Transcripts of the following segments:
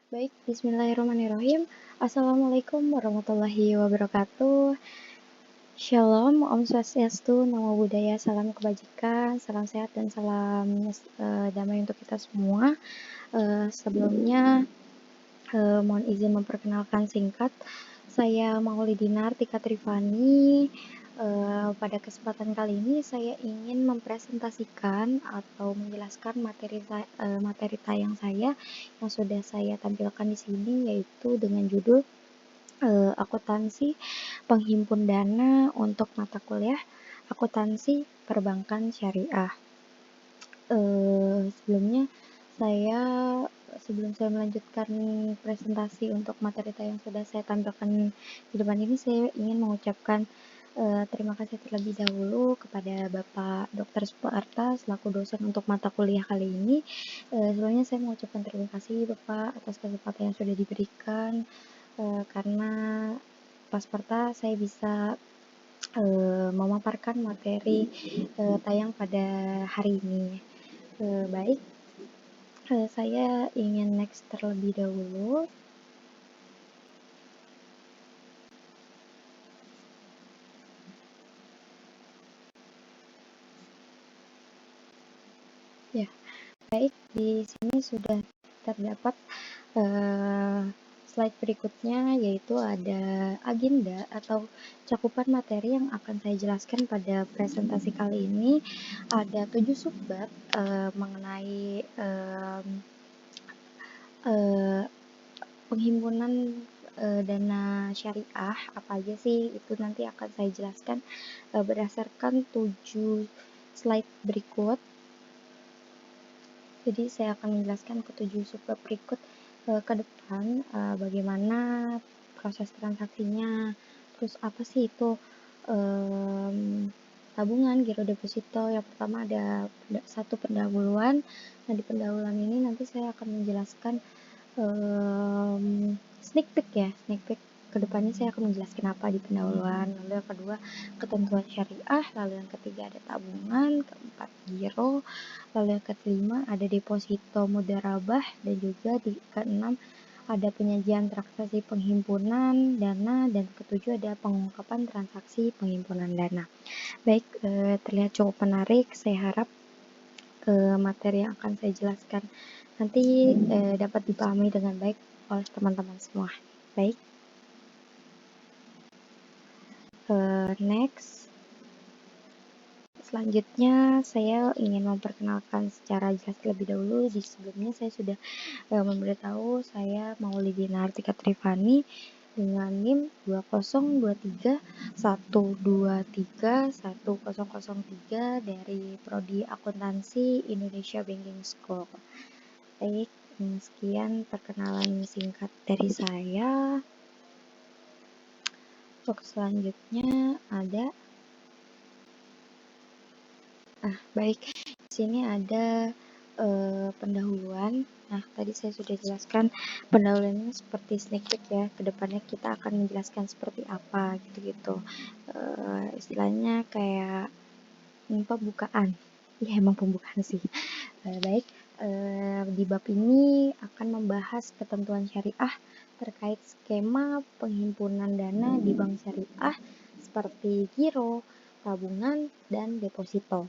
Baik, bismillahirrahmanirrahim. Assalamualaikum warahmatullahi wabarakatuh. Shalom, Om Swastiastu, Namo Buddhaya, salam kebajikan, salam sehat dan salam damai untuk kita semua. Sebelumnya mohon izin memperkenalkan singkat. Saya Maulidina Artika Trifani. Pada kesempatan kali ini saya ingin mempresentasikan atau menjelaskan materi tayang saya yang sudah saya tampilkan di sini, yaitu dengan judul akuntansi penghimpun dana untuk mata kuliah akuntansi perbankan syariah. Sebelum saya melanjutkan presentasi untuk materi yang sudah saya tampilkan di depan ini, saya ingin mengucapkan terima kasih terlebih dahulu kepada Bapak Dr. Suparta selaku dosen untuk mata kuliah kali ini. Sebelumnya saya mengucapkan terima kasih Bapak atas kesempatan yang sudah diberikan, karena Pak Suparta saya bisa memaparkan materi tayang pada hari ini. Baik, saya ingin next terlebih dahulu. Ya, baik, di sini sudah terdapat slide berikutnya, yaitu ada agenda atau cakupan materi yang akan saya jelaskan pada presentasi kali ini. Ada 7 subbab mengenai penghimpunan dana syariah. Apa aja sih itu nanti akan saya jelaskan berdasarkan 7 slide berikut. Jadi saya akan menjelaskan ke 7 subbab berikut ke depan, bagaimana proses transaksinya, terus apa sih itu tabungan, giro deposito. Yang pertama ada satu pendahuluan. Nah, di pendahuluan ini nanti saya akan menjelaskan sneak peek kedepannya saya akan menjelaskan apa di pendahuluan. Lalu yang kedua ketentuan syariah, lalu yang ketiga ada tabungan, keempat giro, lalu yang kelima ada deposito mudharabah, dan juga di keenam ada penyajian transaksi penghimpunan dana, dan ketujuh ada pengungkapan transaksi penghimpunan dana. Baik, terlihat cukup menarik. Saya harap materi yang akan saya jelaskan nanti dapat dipahami dengan baik oleh teman-teman semua. Baik, next. Selanjutnya saya ingin memperkenalkan secara jelas terlebih dahulu. Di sebelumnya saya sudah memberitahu saya Maulidina Artika Trifani dengan NIM 20231231003 dari Prodi Akuntansi Indonesia Banking School. Baik, sekian perkenalan singkat dari saya. Untuk selanjutnya ada baik, di sini ada pendahuluan. Nah, tadi saya sudah jelaskan pendahuluannya seperti sneak peek ya. Kedepannya kita akan menjelaskan seperti apa gitu-gitu. Istilahnya kayak pembukaan. Ya, emang pembukaan sih. Baik, di bab ini akan membahas ketentuan syariah terkait skema penghimpunan dana di bank syariah seperti giro, tabungan, dan deposito.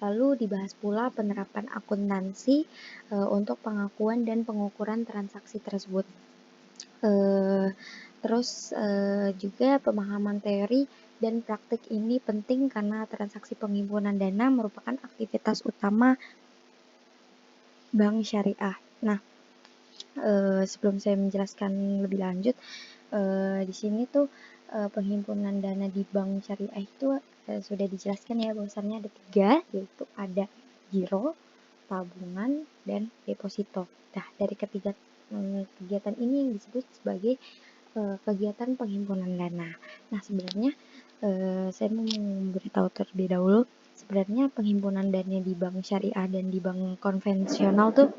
Lalu dibahas pula penerapan akuntansi untuk pengakuan dan pengukuran transaksi tersebut. Terus juga pemahaman teori dan praktik ini penting karena transaksi penghimpunan dana merupakan aktivitas utama bank syariah. Nah, sebelum saya menjelaskan lebih lanjut, di sini tuh penghimpunan dana di bank syariah itu sudah dijelaskan ya, bahwasannya ada 3, yaitu ada giro, tabungan, dan deposito. Nah, dari ketiga kegiatan ini yang disebut sebagai kegiatan penghimpunan dana. Nah, sebenarnya saya mau memberitahu terlebih dahulu, sebenarnya penghimpunan dana di bank syariah dan di bank konvensional tuh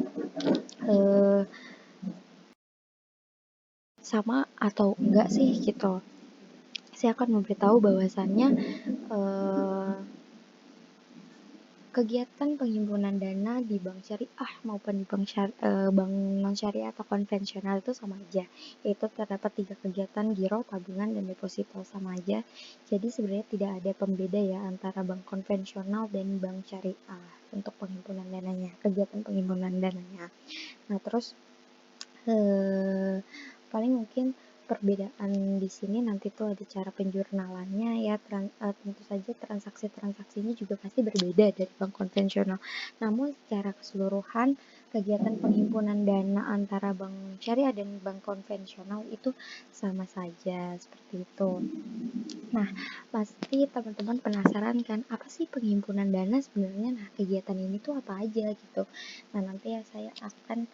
sama atau enggak sih gitu. Saya akan memberitahu bahwasannya kegiatan penghimpunan dana di bank syariah maupun di bank non syariah atau konvensional itu sama aja, yaitu terdapat 3 kegiatan: giro, tabungan, dan deposito, sama aja. Jadi sebenarnya tidak ada pembeda ya antara bank konvensional dan bank syariah untuk penghimpunan dananya, kegiatan penghimpunan dananya. Nah terus paling mungkin perbedaan di sini nanti tuh ada cara penjurnalannya ya. Tentu saja transaksinya juga pasti berbeda dari bank konvensional. Namun secara keseluruhan kegiatan penghimpunan dana antara bank syariah dan bank konvensional itu sama saja, seperti itu. Nah, pasti teman-teman penasaran kan, apa sih penghimpunan dana sebenarnya? Nah, kegiatan ini tuh apa aja gitu. Nah, nanti ya saya akan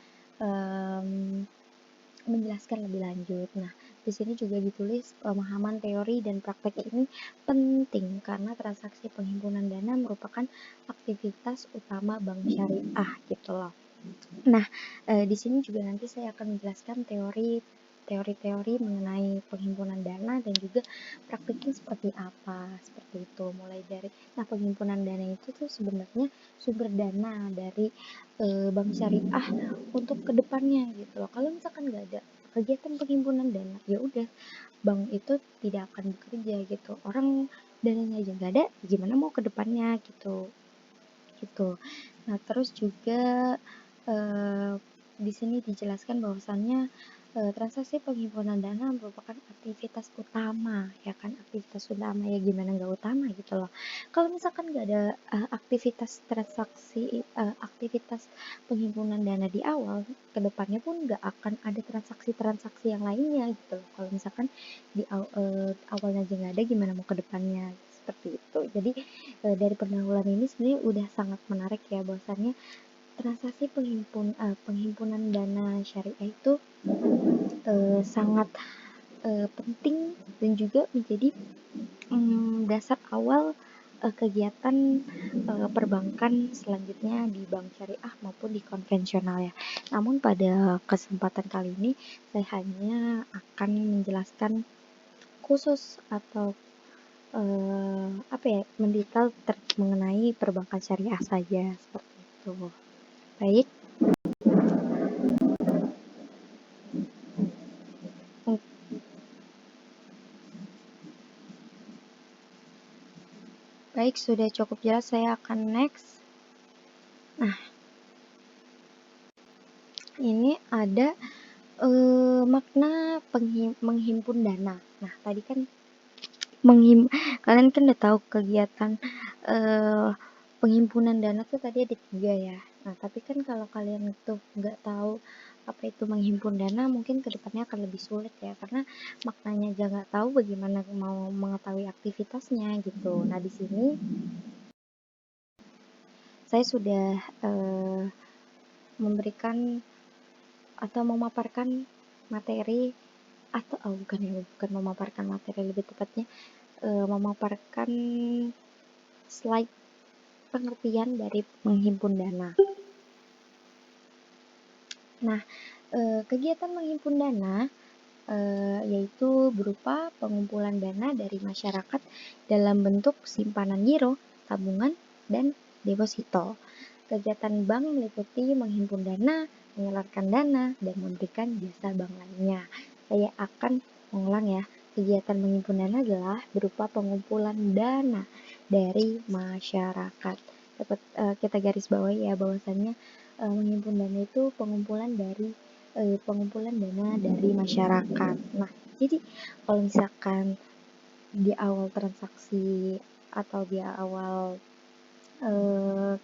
menjelaskan lebih lanjut. Nah, di sini juga ditulis pemahaman teori dan praktek ini penting karena transaksi penghimpunan dana merupakan aktivitas utama bank syariah gitu loh. Nah, di sini juga nanti saya akan menjelaskan teori mengenai penghimpunan dana dan juga praktiknya seperti apa, seperti itu. Mulai dari, nah penghimpunan dana itu tuh sebenarnya sumber dana dari bank syariah untuk kedepannya gitu loh. Kalau misalkan nggak ada kegiatan penghimpunan dana, ya udah bank itu tidak akan bekerja gitu. Orang dananya aja nggak ada, gimana mau kedepannya gitu. Nah terus juga di sini dijelaskan bahwasannya transaksi penghimpunan dana merupakan aktivitas utama, ya kan, aktivitas utama, ya gimana nggak utama gitu loh. Kalau misalkan nggak ada aktivitas penghimpunan dana di awal, kedepannya pun nggak akan ada transaksi yang lainnya gitu loh. Kalau misalkan di awalnya aja nggak ada, gimana mau kedepannya, seperti itu. Jadi dari pendahuluan ini sebenarnya udah sangat menarik ya, bahwasannya transaksi penghimpunan dana syariah itu sangat penting dan juga menjadi dasar awal kegiatan perbankan selanjutnya di bank syariah maupun di konvensional ya. Namun pada kesempatan kali ini saya hanya akan menjelaskan khusus atau mendetail mengenai perbankan syariah saja, seperti itu. Baik. Baik, sudah cukup jelas, saya akan next. Nah, ini ada makna menghimpun dana. Nah, tadi kan kalian kan udah tahu kegiatan penghimpunan dana tuh tadi ada 3 ya. Nah, tapi kan kalau kalian tuh nggak tahu apa itu menghimpun dana, mungkin kedepannya akan lebih sulit ya, karena maknanya aja nggak tahu, bagaimana mau mengetahui aktivitasnya gitu. Nah, di sini saya sudah memberikan atau memaparkan materi atau bukan memaparkan materi, lebih tepatnya memaparkan slide pengertian dari menghimpun dana. Nah, kegiatan menghimpun dana yaitu berupa pengumpulan dana dari masyarakat dalam bentuk simpanan giro, tabungan, dan deposito. Kegiatan bank meliputi menghimpun dana, mengeluarkan dana, dan memberikan jasa bank lainnya. Saya akan mengulang ya. Kegiatan menghimpun dana adalah berupa pengumpulan dana dari masyarakat. Dapat kita garis bawahi ya, bahwasannya menghimpun dana itu pengumpulan dana dari masyarakat. Nah, jadi kalau misalkan di awal transaksi atau di awal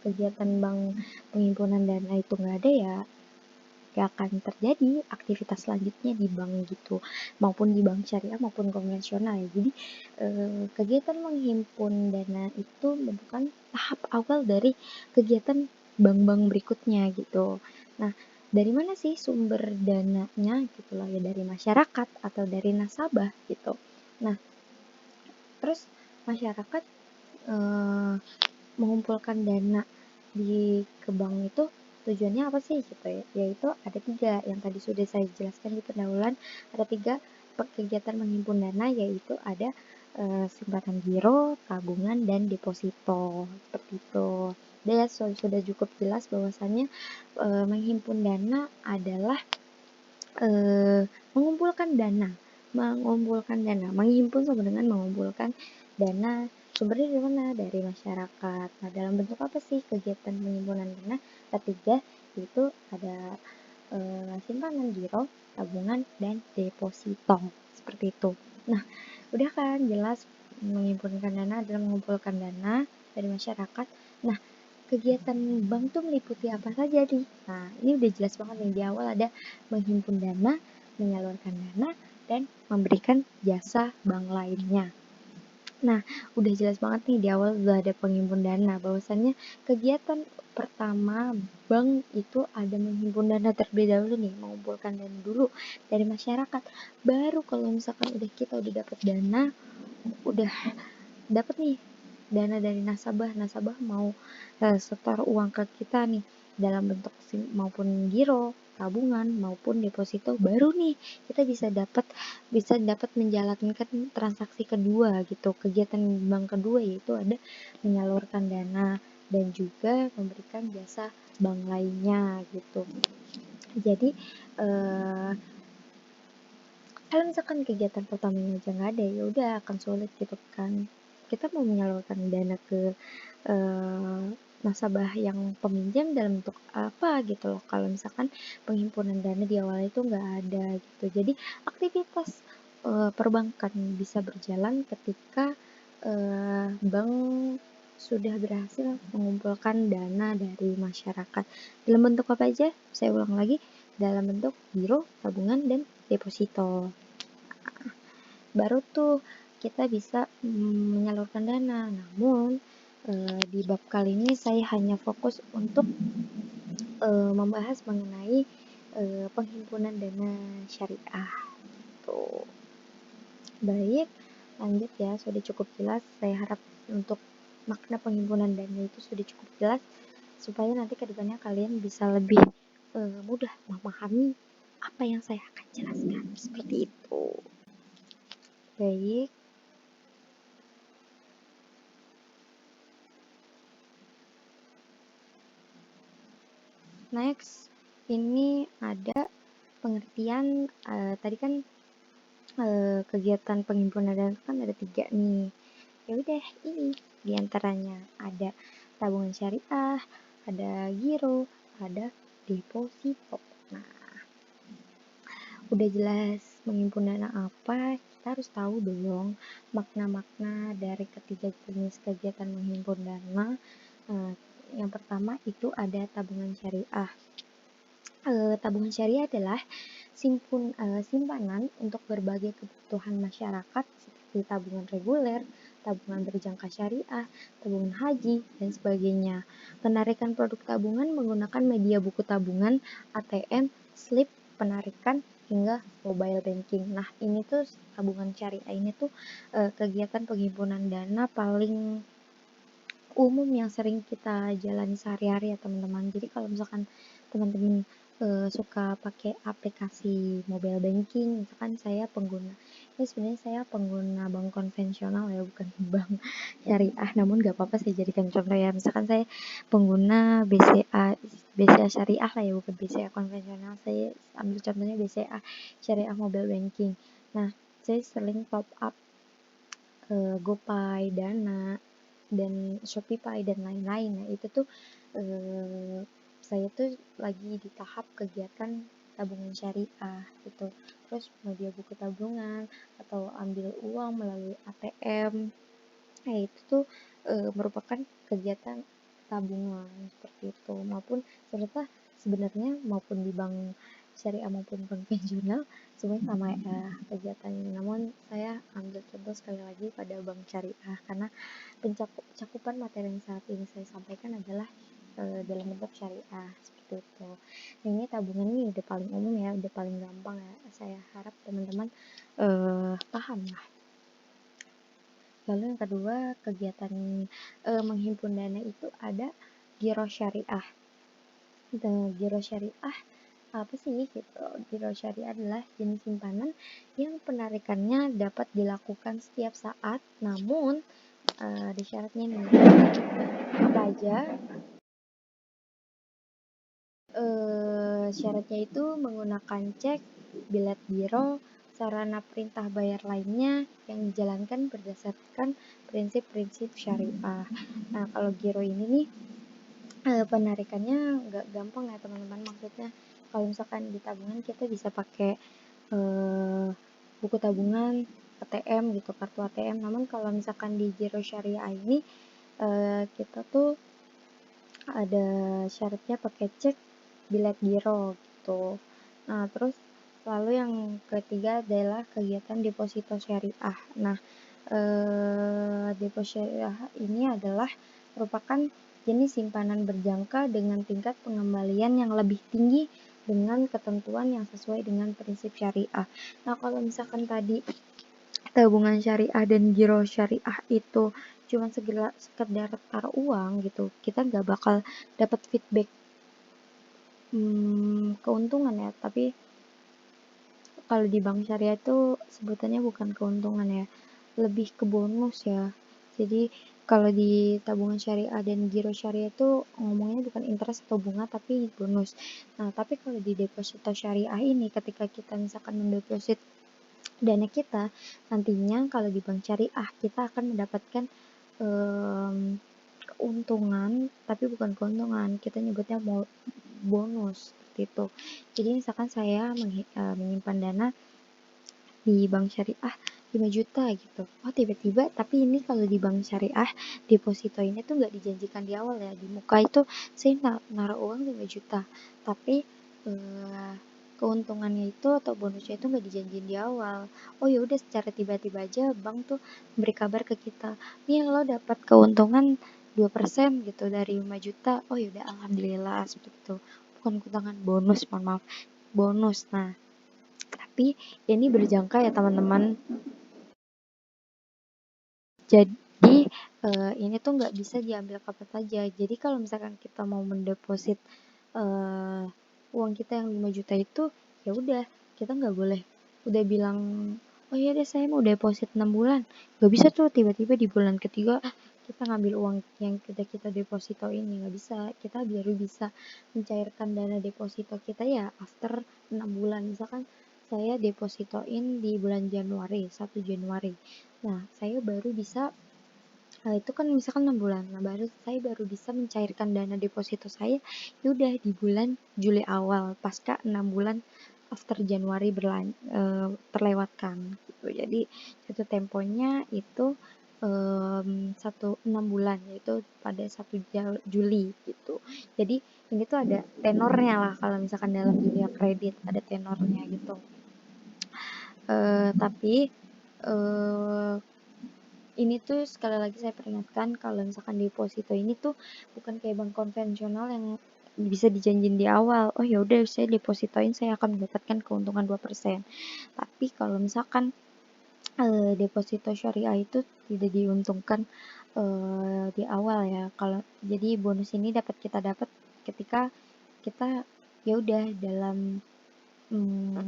kegiatan bank penghimpunan dana itu nggak ada, ya gak akan terjadi aktivitas selanjutnya di bank gitu, maupun di bank syariah maupun konvensional ya. Jadi kegiatan menghimpun dana itu merupakan tahap awal dari kegiatan bank-bank berikutnya gitu. Nah, dari mana sih sumber dananya gitu loh, ya dari masyarakat atau dari nasabah gitu. Nah, terus masyarakat mengumpulkan dana ke bank itu tujuannya apa sih gitu ya? Yaitu ada 3 yang tadi sudah saya jelaskan di pendahuluan. Ada 3 kegiatan menghimpun dana, yaitu ada simpanan giro, tabungan, dan deposito, seperti itu. udah ya, sudah cukup jelas bahwasannya menghimpun dana adalah mengumpulkan dana. Menghimpun sama dengan mengumpulkan dana. Sumbernya dari mana? Dari masyarakat. Nah, dalam bentuk apa sih kegiatan penghimpunan dana? Ketiga, itu ada simpanan, giro, tabungan, dan deposito. Seperti itu. Nah, udah kan jelas menghimpunkan dana adalah mengumpulkan dana dari masyarakat. Nah, kegiatan bank tuh meliputi apa saja nih? Nah, ini udah jelas banget nih, di awal ada menghimpun dana, menyalurkan dana, dan memberikan jasa bank lainnya. Nah, udah jelas banget nih, di awal udah ada penghimpun dana, bahwasannya kegiatan pertama bank itu ada menghimpun dana terlebih dahulu nih, mengumpulkan dana dulu dari masyarakat. Baru kalau misalkan kita udah dapat dana, udah dapat nih dana dari nasabah mau setor uang ke kita nih dalam bentuk maupun giro, tabungan maupun deposito, baru nih kita bisa dapat menjalankan transaksi kedua gitu, kegiatan bank kedua, yaitu ada menyalurkan dana dan juga memberikan jasa bank lainnya gitu. Jadi kalau misalkan kegiatan pertamanya aja nggak ada, ya udah akan sulit gitu kan. Kita mau menyalurkan dana ke nasabah yang peminjam dalam bentuk apa gitu loh, kalau misalkan penghimpunan dana di awal itu nggak ada gitu. Jadi aktivitas perbankan bisa berjalan ketika bank sudah berhasil mengumpulkan dana dari masyarakat dalam bentuk apa aja? Saya ulang lagi, dalam bentuk giro, tabungan, dan deposito. Baru tuh kita bisa menyalurkan dana. Namun di bab kali ini saya hanya fokus untuk membahas mengenai penghimpunan dana syariah. Tuh. Baik, lanjut ya, sudah cukup jelas. Saya harap untuk makna penghimpunan dana itu sudah cukup jelas, supaya nanti kedepannya kalian bisa lebih mudah memahami apa yang saya akan jelaskan. Seperti itu. Baik. Next, ini ada pengertian tadi kan kegiatan penghimpunan dana itu kan ada 3 nih. Ya udah, ini diantaranya ada tabungan syariah, ada giro, ada deposito. Nah, udah jelas menghimpun dana apa, kita harus tahu dong makna-makna dari ketiga jenis kegiatan menghimpun dana. Yang pertama itu ada tabungan syariah. Tabungan syariah adalah simpanan untuk berbagai kebutuhan masyarakat seperti tabungan reguler, tabungan berjangka syariah, tabungan haji, dan sebagainya. Penarikan produk tabungan menggunakan media buku tabungan, ATM, slip penarikan, hingga mobile banking. Nah, ini tuh tabungan syariah ini tuh kegiatan penghimpunan dana paling umum yang sering kita jalani sehari-hari ya teman-teman. Jadi kalau misalkan teman-teman suka pakai aplikasi mobile banking, misalkan saya pengguna, ini sebenarnya saya pengguna bank konvensional ya, bukan bank syariah, namun gak apa-apa saya jadikan contoh ya. Misalkan saya pengguna BCA syariah lah ya, bukan BCA konvensional, saya ambil contohnya BCA syariah mobile banking. Nah, saya sering top up GoPay, Dana, dan Shopee dan lain-lain. Nah, itu tuh saya tuh lagi di tahap kegiatan tabungan syariah gitu. Terus media buku tabungan atau ambil uang melalui ATM. Nah, itu tuh merupakan kegiatan tabungan seperti itu. Maupun sebenarnya maupun di bank syariah maupun konvensional semuanya sama ya kegiatannya. Namun saya ambil contoh sekali lagi pada bank syariah karena cakupan materi yang saat ini saya sampaikan adalah dalam bentuk syariah seperti itu. Nah, ini tabungan ini udah paling umum ya, udah paling gampang ya. Saya harap teman-teman paham lah. Lalu yang kedua, kegiatan menghimpun dana itu ada giro syariah. Giro syariah apa sih gitu? Giro syariah adalah jenis simpanan yang penarikannya dapat dilakukan setiap saat, namun ada syaratnya nih. Apa aja? syaratnya itu menggunakan cek, bilet giro, sarana perintah bayar lainnya yang dijalankan berdasarkan prinsip-prinsip syariah. Nah, kalau giro ini nih penarikannya nggak gampang ya teman-teman. Maksudnya kalau misalkan di tabungan kita bisa pakai buku tabungan, ATM gitu, kartu ATM. Namun kalau misalkan di giro syariah ini kita tuh ada syaratnya pakai cek, bilet giro gitu. Nah, terus lalu yang ketiga adalah kegiatan deposito syariah. Nah, deposito syariah ini adalah merupakan jenis simpanan berjangka dengan tingkat pengembalian yang lebih tinggi dengan ketentuan yang sesuai dengan prinsip syariah. Nah, kalau misalkan tadi tabungan syariah dan giro syariah itu cuma sekedar taruh uang gitu, kita nggak bakal dapat feedback keuntungan ya. Tapi kalau di bank syariah itu sebutannya bukan keuntungan ya, lebih ke bonus ya. Jadi kalau di tabungan syariah dan giro syariah itu ngomongnya bukan interest atau bunga tapi bonus. Nah, tapi kalau di deposito syariah ini ketika kita misalkan mendeposit dana kita, nantinya kalau di bank syariah kita akan mendapatkan keuntungan, tapi bukan keuntungan, kita nyebutnya bonus seperti itu. Jadi misalkan saya menyimpan dana di bank syariah 5 juta gitu. Oh, tiba-tiba tapi ini kalau di bank syariah deposito ini tuh nggak dijanjikan di awal ya. Di muka itu saya naruh uang 5 juta, tapi keuntungannya itu atau bonusnya itu nggak dijanjiin di awal. Oh ya udah, secara tiba-tiba aja bank tuh beri kabar ke kita, nih lo dapat keuntungan 2% gitu dari 5 juta. Oh ya udah, alhamdulillah, seperti itu. Bukan keuntungan, bonus, mohon maaf, bonus. Nah, tapi ini berjangka ya teman-teman. Jadi ini tuh nggak bisa diambil kapan saja. Jadi kalau misalkan kita mau mendeposit uang kita yang 5 juta itu, ya udah, kita nggak boleh udah bilang, oh iya deh saya mau deposit 6 bulan. Nggak bisa tuh tiba-tiba di bulan ketiga kita ngambil uang yang kita deposito ini. Nggak bisa. Kita baru bisa mencairkan dana deposito kita ya after 6 bulan. Misalkan saya depositoin di bulan Januari, 1 Januari. Nah, saya baru bisa itu kan misalkan 6 bulan. Nah, baru bisa mencairkan dana deposito saya udah di bulan Juli awal, pasca 6 bulan after Januari terlewatkan gitu. Jadi itu temponya itu 6 bulan, yaitu pada 1 Juli gitu. Jadi ini tuh ada tenornya lah, kalau misalkan dalam dunia kredit ada tenornya gitu. Tapi ini tuh sekali lagi saya peringatkan, kalau misalkan deposito ini tuh bukan kayak bank konvensional yang bisa dijanjin di awal, oh ya udah saya depositoin saya akan mendapatkan keuntungan 2%. Tapi kalau misalkan deposito syariah itu tidak diuntungkan di awal ya. Kalau jadi bonus ini kita dapat ketika kita ya udah dalam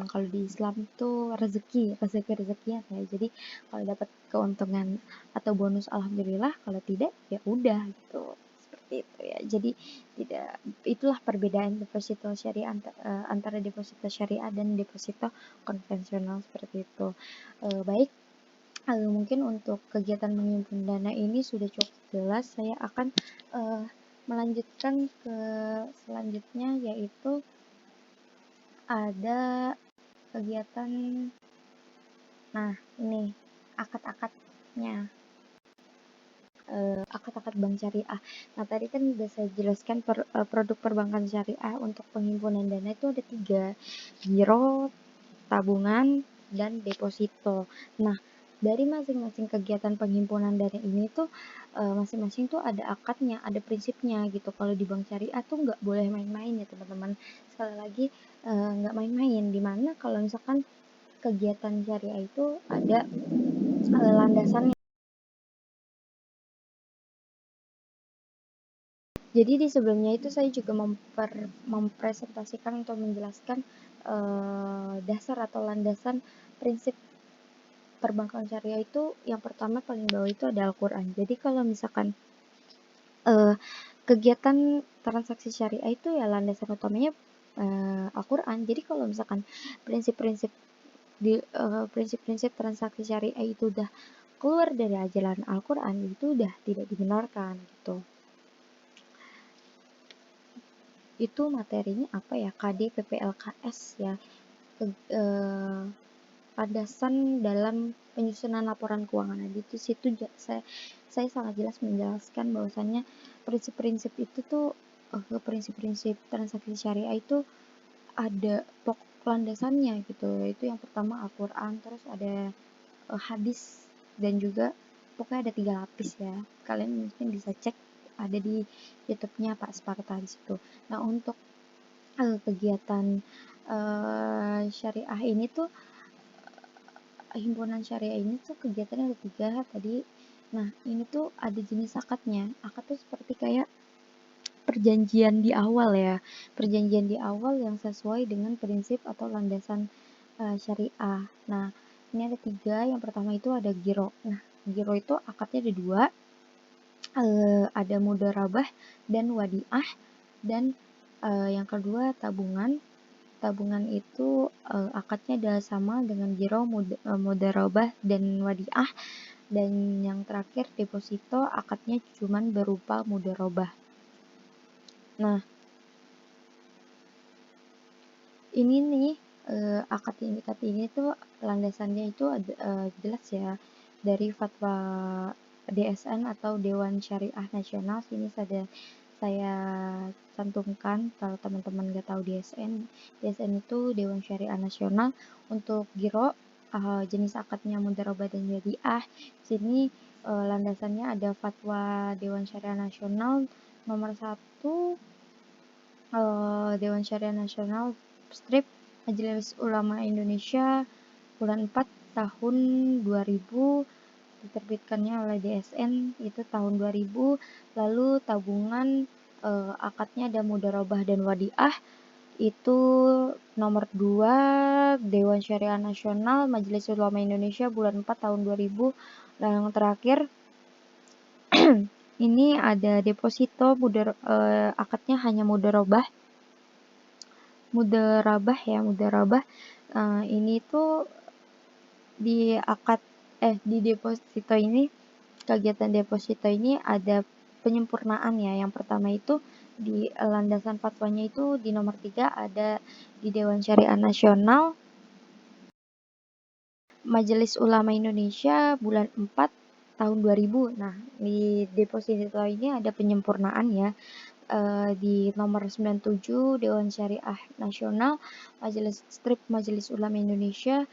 kalau di Islam tuh rezekian ya. Jadi kalau dapat keuntungan atau bonus alhamdulillah, kalau tidak ya udah gitu. Seperti itu ya. Jadi tidak, itulah perbedaan deposito syariah antara deposito syariah dan deposito konvensional seperti itu. Baik, mungkin untuk kegiatan menyimpan dana ini sudah cukup jelas. Saya akan melanjutkan ke selanjutnya, yaitu ada kegiatan, nah ini akad-akadnya, akad-akad bank syariah. Nah, tadi kan sudah saya jelaskan produk perbankan syariah untuk penghimpunan dana itu ada 3, giro, tabungan, dan deposito. Nah, dari masing-masing kegiatan penghimpunan dana ini tuh masing-masing tuh ada akadnya, ada prinsipnya gitu. Kalau di bank syariah tuh nggak boleh main-main ya teman-teman. Sekali lagi nggak main-main, dimana kalau misalkan kegiatan syariah itu ada landasannya. Jadi di sebelumnya itu saya juga mempresentasikan atau menjelaskan dasar atau landasan prinsip perbankan syariah itu. Yang pertama paling bawah itu ada Al-Quran. Jadi kalau misalkan kegiatan transaksi syariah itu ya landasan utamanya Al-Quran. Jadi kalau misalkan prinsip-prinsip prinsip-prinsip transaksi syariah itu udah keluar dari ajaran Al-Quran, itu udah tidak dibenarkan gitu. Itu materinya apa ya, KD PPLKS ya, landasan dalam penyusunan laporan keuangan. Nah, di situ saya sangat jelas menjelaskan bahwasannya prinsip-prinsip itu tuh prinsip-prinsip transaksi syariah itu ada pokok landasannya gitu. Itu yang pertama Al-Quran, terus ada hadis, dan juga pokoknya ada 3 lapis ya. Kalian mungkin bisa cek, ada di YouTube-nya Pak Sparta di situ. Nah, untuk kegiatan syariah ini tuh, himpunan syariah ini tuh kegiatannya ada 3 tadi. Nah, ini tuh ada jenis akadnya. Akad tuh seperti kayak perjanjian di awal ya, perjanjian di awal yang sesuai dengan prinsip atau landasan syariah. Nah, ini ada 3. Yang pertama itu ada giro. Nah, giro itu akadnya ada 2, ada mudharabah dan wadiah, dan yang kedua tabungan. Tabungan itu akadnya adalah sama dengan giro, mudharabah dan wadiah, dan yang terakhir deposito, akadnya cuman berupa mudharabah. Nah, ini nih akad ini tuh landasannya itu jelas ya dari fatwa DSN atau Dewan Syariah Nasional. Sini saya cantumkan kalau teman-teman nggak tahu DSN. DSN itu Dewan Syariah Nasional. Untuk giro jenis akadnya mudharabah dan wadiah. Sini landasannya ada fatwa Dewan Syariah Nasional nomor 1 Dewan Syariah Nasional strip Majelis Ulama Indonesia bulan 4 tahun 2000, diterbitkannya oleh DSN itu tahun 2000. Lalu tabungan akadnya ada mudharabah dan wadiah itu nomor 2 Dewan Syariah Nasional Majelis Ulama Indonesia bulan 4 tahun 2000. Dan yang terakhir ini ada deposito, akadnya hanya mudharabah ya, mudharabah. Ini tuh di akad di deposito ini, kegiatan deposito ini ada penyempurnaan ya. Yang pertama itu di landasan fatwanya itu di nomor 3 ada di Dewan Syariah Nasional Majelis Ulama Indonesia bulan 4 tahun 2000. Nah, di deposito ini ada penyempurnaan ya. Di nomor 97 Dewan Syariah Nasional Majelis Ulama Indonesia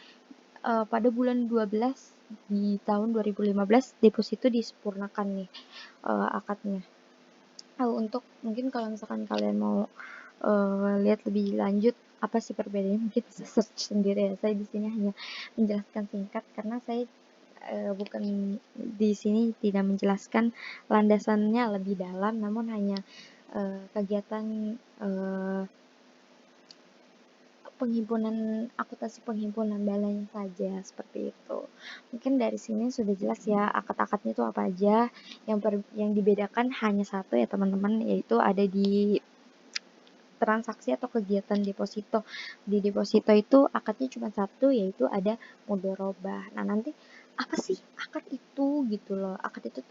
pada bulan 12 di tahun 2015 deposito disempurnakan nih akadnya. Untuk mungkin kalau misalkan kalian mau lihat lebih lanjut apa sih perbedaannya, mungkin bisa search sendiri ya. Saya di sini hanya menjelaskan singkat karena saya bukan di sini tidak menjelaskan landasannya lebih dalam, namun hanya kegiatan penghimpunan akuntansi penghimpunan dananya saja, seperti itu. Mungkin dari sini sudah jelas ya akad-akadnya itu apa aja. Yang dibedakan hanya satu ya teman-teman, yaitu ada di transaksi atau kegiatan deposito. Di deposito itu akadnya cuma satu, yaitu ada mudharabah. Nah, nanti apa sih akad itu gitu loh. Akad itu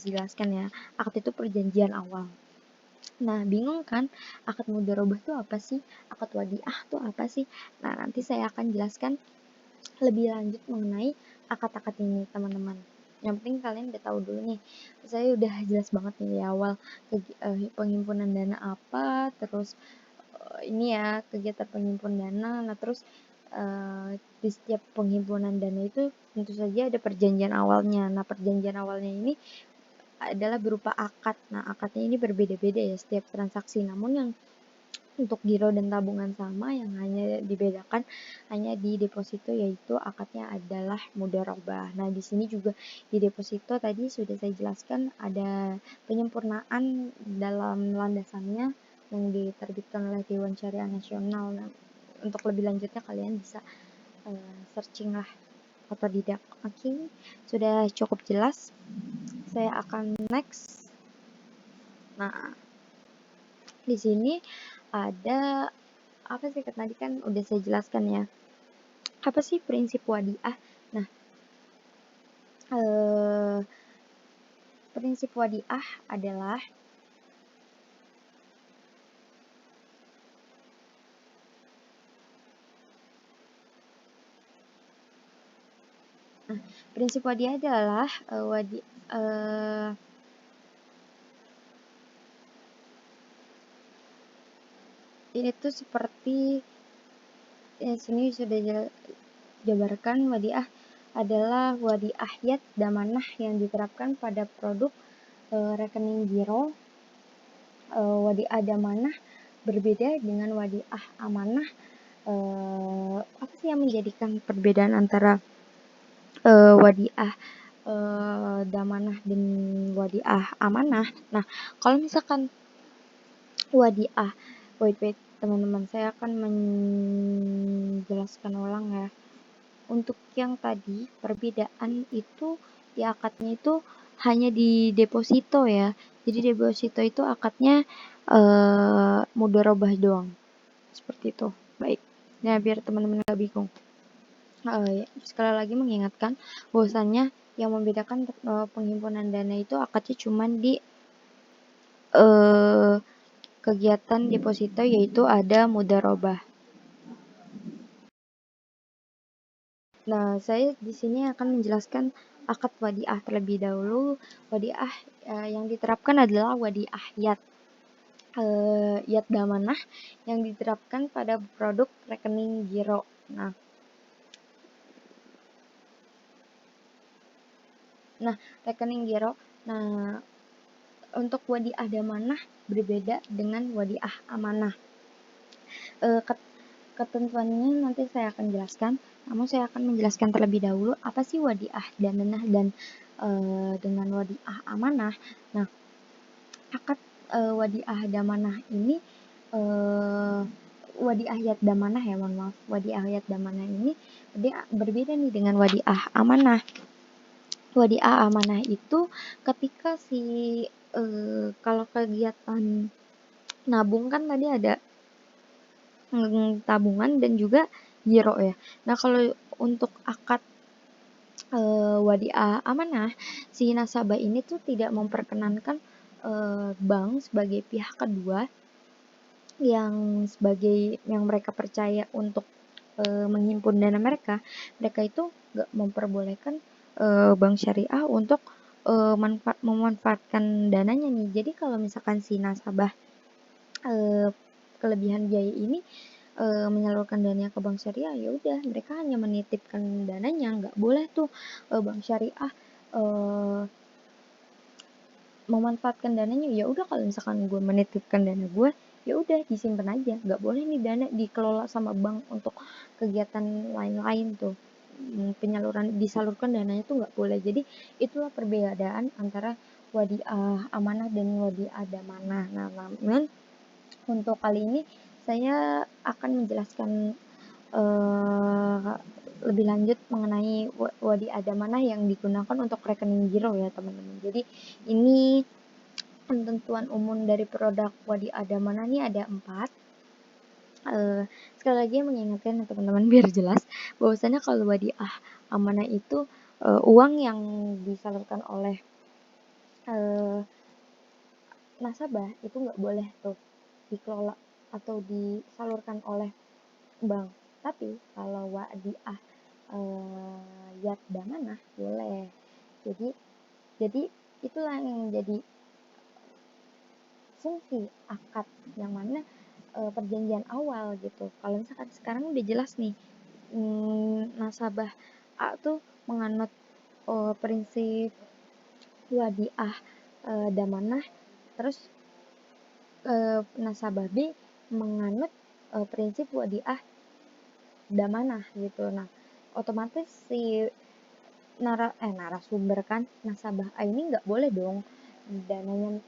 jelaskan ya. Akad itu perjanjian awal. Nah, bingung kan akad mudharabah itu apa sih? Akad wadiah itu apa sih? Nah, nanti saya akan jelaskan lebih lanjut mengenai akad-akad ini, teman-teman. Yang penting kalian udah tahu dulu nih. Saya udah jelas banget nih di awal penghimpunan dana apa, terus ini ya kegiatan penghimpun dana. Nah, terus di setiap penghimpunan dana itu tentu saja ada perjanjian awalnya. Nah, perjanjian awalnya ini adalah berupa akad. Nah, akadnya ini berbeda-beda ya setiap transaksi. Namun yang untuk giro dan tabungan sama, yang hanya dibedakan hanya di deposito, yaitu akadnya adalah mudharabah. Nah, di sini juga di deposito tadi sudah saya jelaskan ada penyempurnaan dalam landasannya yang diterbitkan oleh Dewan Syariah Nasional. Nah, untuk lebih lanjutnya kalian bisa searching lah otodidak. Oke, sudah cukup jelas. Saya akan next Nah, di sini ada apa sih, tadi kan udah saya jelaskan ya. Apa sih prinsip wadiah? Nah, prinsip wadiah adalah prinsip wadiah adalah ini tuh seperti sini sudah jabarkan. Wadiah adalah wadiah yad damanah yang diterapkan pada produk rekening giro. Wadiah damanah berbeda dengan wadiah amanah. Apa sih yang menjadikan perbedaan antara wadiah damanah dan wadiah amanah? Nah, kalau misalkan wadiah, wait teman-teman, saya akan menjelaskan ulang ya. Untuk yang tadi perbedaan itu di akadnya itu hanya di deposito ya. Jadi deposito itu akadnya mudharabah doang. Seperti itu. Baik. Nah, biar teman-teman gak bingung. Sekali lagi mengingatkan bahwasannya yang membedakan penghimpunan dana itu akadnya cuma di kegiatan deposito, yaitu ada mudharabah. Nah, saya di sini akan menjelaskan akad wadiah terlebih dahulu. Wadiah yang diterapkan adalah wadiah yad. Yad damanah yang diterapkan pada produk rekening giro. Nah, rekening giro. Nah, untuk wadiah damanah berbeda dengan wadiah amanah. Ketentuannya nanti saya akan jelaskan, namun saya akan menjelaskan terlebih dahulu apa sih wadiah damanah dan dengan wadiah amanah. Nah, akad wadiah damanah ini wadiah yad damanah ya, mohon maaf. Wadiah yad damanah ini berbeda nih dengan wadiah amanah. Wadiah amanah itu ketika kalau kegiatan nabung kan tadi ada tabungan dan juga giro ya. Nah, kalau untuk akad wadiah amanah, si nasabah ini tuh tidak memperkenankan bank sebagai pihak kedua yang mereka percaya untuk menghimpun dana mereka. Mereka itu gak memperbolehkan bank syariah untuk memanfaatkan dananya nih. Jadi kalau misalkan si nasabah kelebihan biaya ini menyalurkan dananya ke bank syariah, ya udah mereka hanya menitipkan dananya, nggak boleh tuh bank syariah memanfaatkan dananya. Ya udah, kalau misalkan gue menitipkan dana gue, ya udah disimpan aja, nggak boleh nih dana dikelola sama bank untuk kegiatan lain-lain tuh, penyaluran disalurkan dananya tuh nggak boleh. Jadi itulah perbedaan antara wadiah amanah dan wadiah damanah. Nah, namun untuk kali ini saya akan menjelaskan lebih lanjut mengenai wadiah damanah yang digunakan untuk rekening giro ya teman-teman. Jadi ini ketentuan umum dari produk wadiah damanah ini ada 4. Sekali lagi mengingatkan teman-teman biar jelas bahwasanya kalau wadiah amanah itu uang yang disalurkan oleh nasabah itu nggak boleh tuh dikelola atau disalurkan oleh bank. Tapi kalau wadiah yad damanah boleh. Jadi itulah yang menjadi fungsi akad, yang mana perjanjian awal gitu. Kalau misalkan sekarang udah jelas nih, nasabah A tuh menganut prinsip wadiah damanah, terus nasabah B menganut prinsip wadiah damanah gitu. Nah, otomatis si narasumber kan, nasabah A ini nggak boleh dong dananya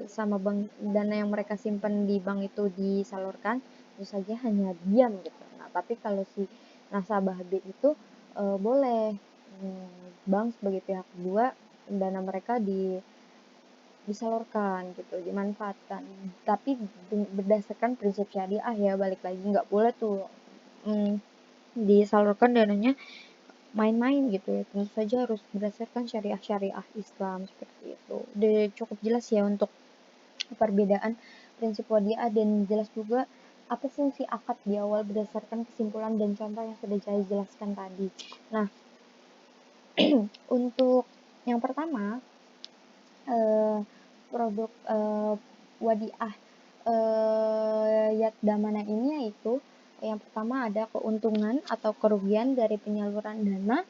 sama bank, dana yang mereka simpan di bank itu disalurkan, terus saja hanya diam gitu. Nah, tapi kalau si nasabah B itu boleh bank sebagai pihak kedua, dana mereka disalurkan gitu, dimanfaatkan, tapi berdasarkan prinsip syariah ya, balik lagi nggak boleh tuh disalurkan dananya main-main gitu ya, tentu saja harus berdasarkan syariah Islam seperti itu. Udah cukup jelas ya untuk perbedaan prinsip wadiah, dan jelas juga apa fungsi akad di awal berdasarkan kesimpulan dan contoh yang sudah saya jelaskan tadi. Nah, untuk yang pertama, produk wadiah yat damana ini yaitu yang pertama ada keuntungan atau kerugian dari penyaluran dana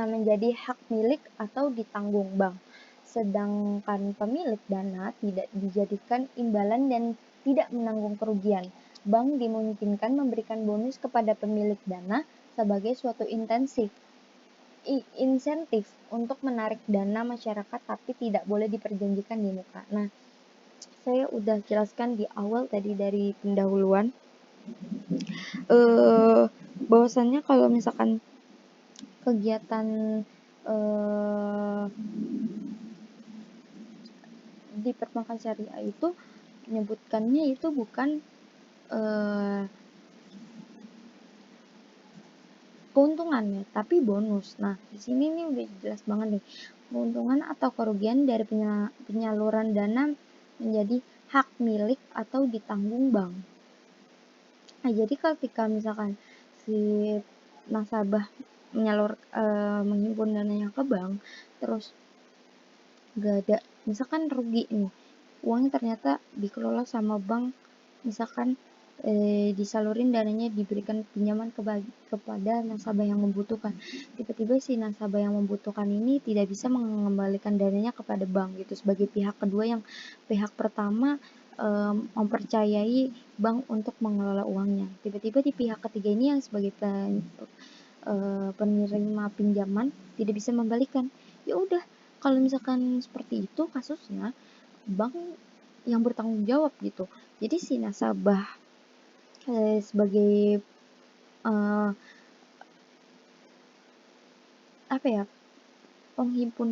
menjadi hak milik atau ditanggung bank. Sedangkan pemilik dana tidak dijadikan imbalan dan tidak menanggung kerugian. Bank dimungkinkan memberikan bonus kepada pemilik dana sebagai suatu insentif untuk menarik dana masyarakat, tapi tidak boleh diperjanjikan di muka. Nah, saya udah jelaskan di awal tadi dari pendahuluan bahwasannya kalau misalkan kegiatan di perbankan syariah itu menyebutkannya itu bukan keuntungannya, tapi bonus. Nah, di sini nih udah jelas banget nih, keuntungan atau kerugian dari penyaluran dana menjadi hak milik atau ditanggung bank. Nah, jadi ketika misalkan si nasabah menghimpun dananya ke bank, terus gak ada, misalkan rugi nih, uangnya ternyata dikelola sama bank, misalkan disalurin dananya, diberikan pinjaman kepada nasabah yang membutuhkan. Tiba-tiba si nasabah yang membutuhkan ini tidak bisa mengembalikan dananya kepada bank gitu, sebagai pihak kedua yang pihak pertama mempercayai bank untuk mengelola uangnya. Tiba-tiba di pihak ketiga ini yang sebagai penerima pinjaman tidak bisa membalikan. Ya udah, kalau misalkan seperti itu kasusnya, bank yang bertanggung jawab gitu. Jadi si nasabah sebagai penghimpun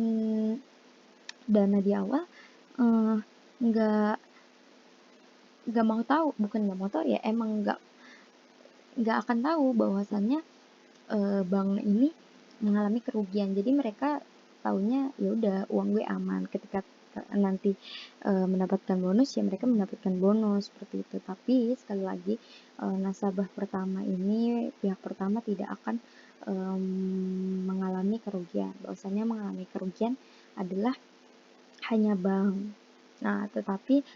dana di awal nggak mau tahu, bukan nggak mau tahu ya, emang nggak akan tahu bahwasannya bank ini mengalami kerugian. Jadi mereka taunya ya udah uang gue aman, ketika nanti mendapatkan bonus ya mereka mendapatkan bonus seperti itu. Tapi sekali lagi nasabah pertama ini, pihak pertama tidak akan mengalami kerugian. Bahwasanya mengalami kerugian adalah hanya bank. Nah, tetapi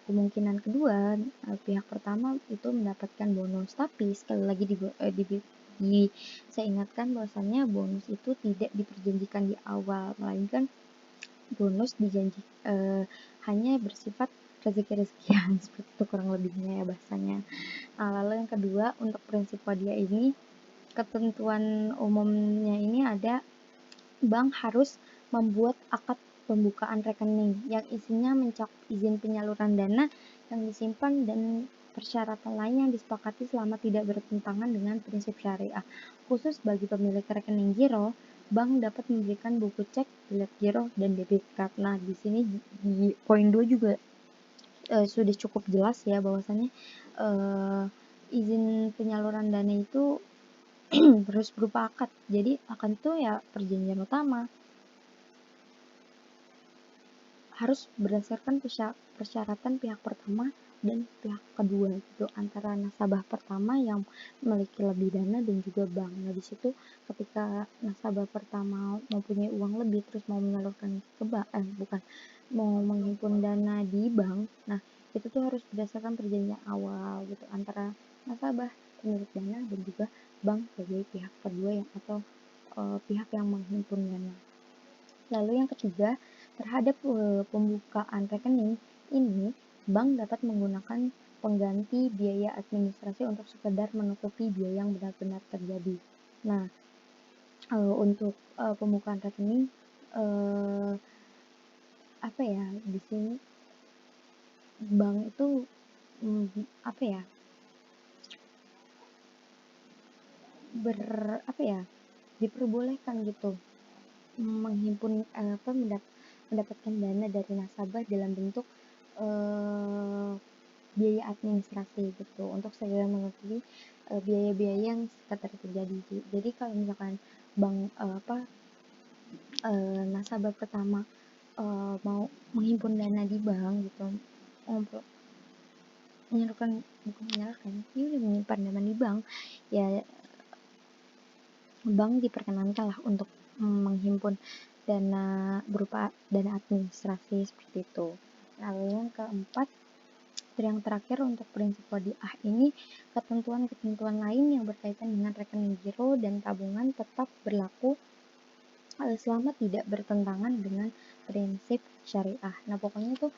kemungkinan kedua pihak pertama itu mendapatkan bonus. Tapi sekali lagi saya ingatkan bahwasannya bonus itu tidak diperjanjikan di awal, melainkan bonus hanya bersifat rezeki-rezekian seperti itu kurang lebihnya ya bahasanya. Nah, lalu yang kedua, untuk prinsip wadiah ini, ketentuan umumnya ini ada, bank harus membuat akad pembukaan rekening yang isinya mencakup izin penyaluran dana yang disimpan dan persyaratan lain yang disepakati selama tidak bertentangan dengan prinsip syariah. Khusus bagi pemilik rekening giro, bank dapat memberikan buku cek, bilet giro, dan debit card. Nah, di sini di poin 2 juga sudah cukup jelas ya bahwasannya izin penyaluran dana itu terus berupa akad. Jadi akad itu ya perjanjian utama, harus berdasarkan persyaratan pihak pertama dan pihak kedua gitu, antara nasabah pertama yang memiliki lebih dana dan juga bank. Nah, di situ ketika nasabah pertama mempunyai uang lebih terus mau menyalurkan ke bank, mau menghimpun dana di bank, nah itu tuh harus berdasarkan perjanjian awal gitu antara nasabah, pemilik dana, dan juga bank sebagai pihak kedua yang atau pihak yang menghimpun dana. Lalu yang ketiga, terhadap pembukaan rekening ini, bank dapat menggunakan pengganti biaya administrasi untuk sekedar menutupi biaya yang benar-benar terjadi. Nah, untuk pembukaan rekening di sini bank itu diperbolehkan gitu menghimpun mendapatkan dana dari nasabah dalam bentuk biaya administrasi gitu untuk segera menutupi biaya-biaya yang sekitar terjadi. Jadi kalau misalkan bank nasabah pertama mau menghimpun dana di bank gitu, untuk menyalurkan, bukan menyalurkan, ini udah menyimpan dana di bank, ya bank diperkenankan lah untuk menghimpun dana berupa dana administrasi seperti itu. Lalu yang keempat, yang terakhir untuk prinsip wadiah ini, ketentuan-ketentuan lain yang berkaitan dengan rekening giro dan tabungan tetap berlaku selama tidak bertentangan dengan prinsip syariah. Nah pokoknya tuh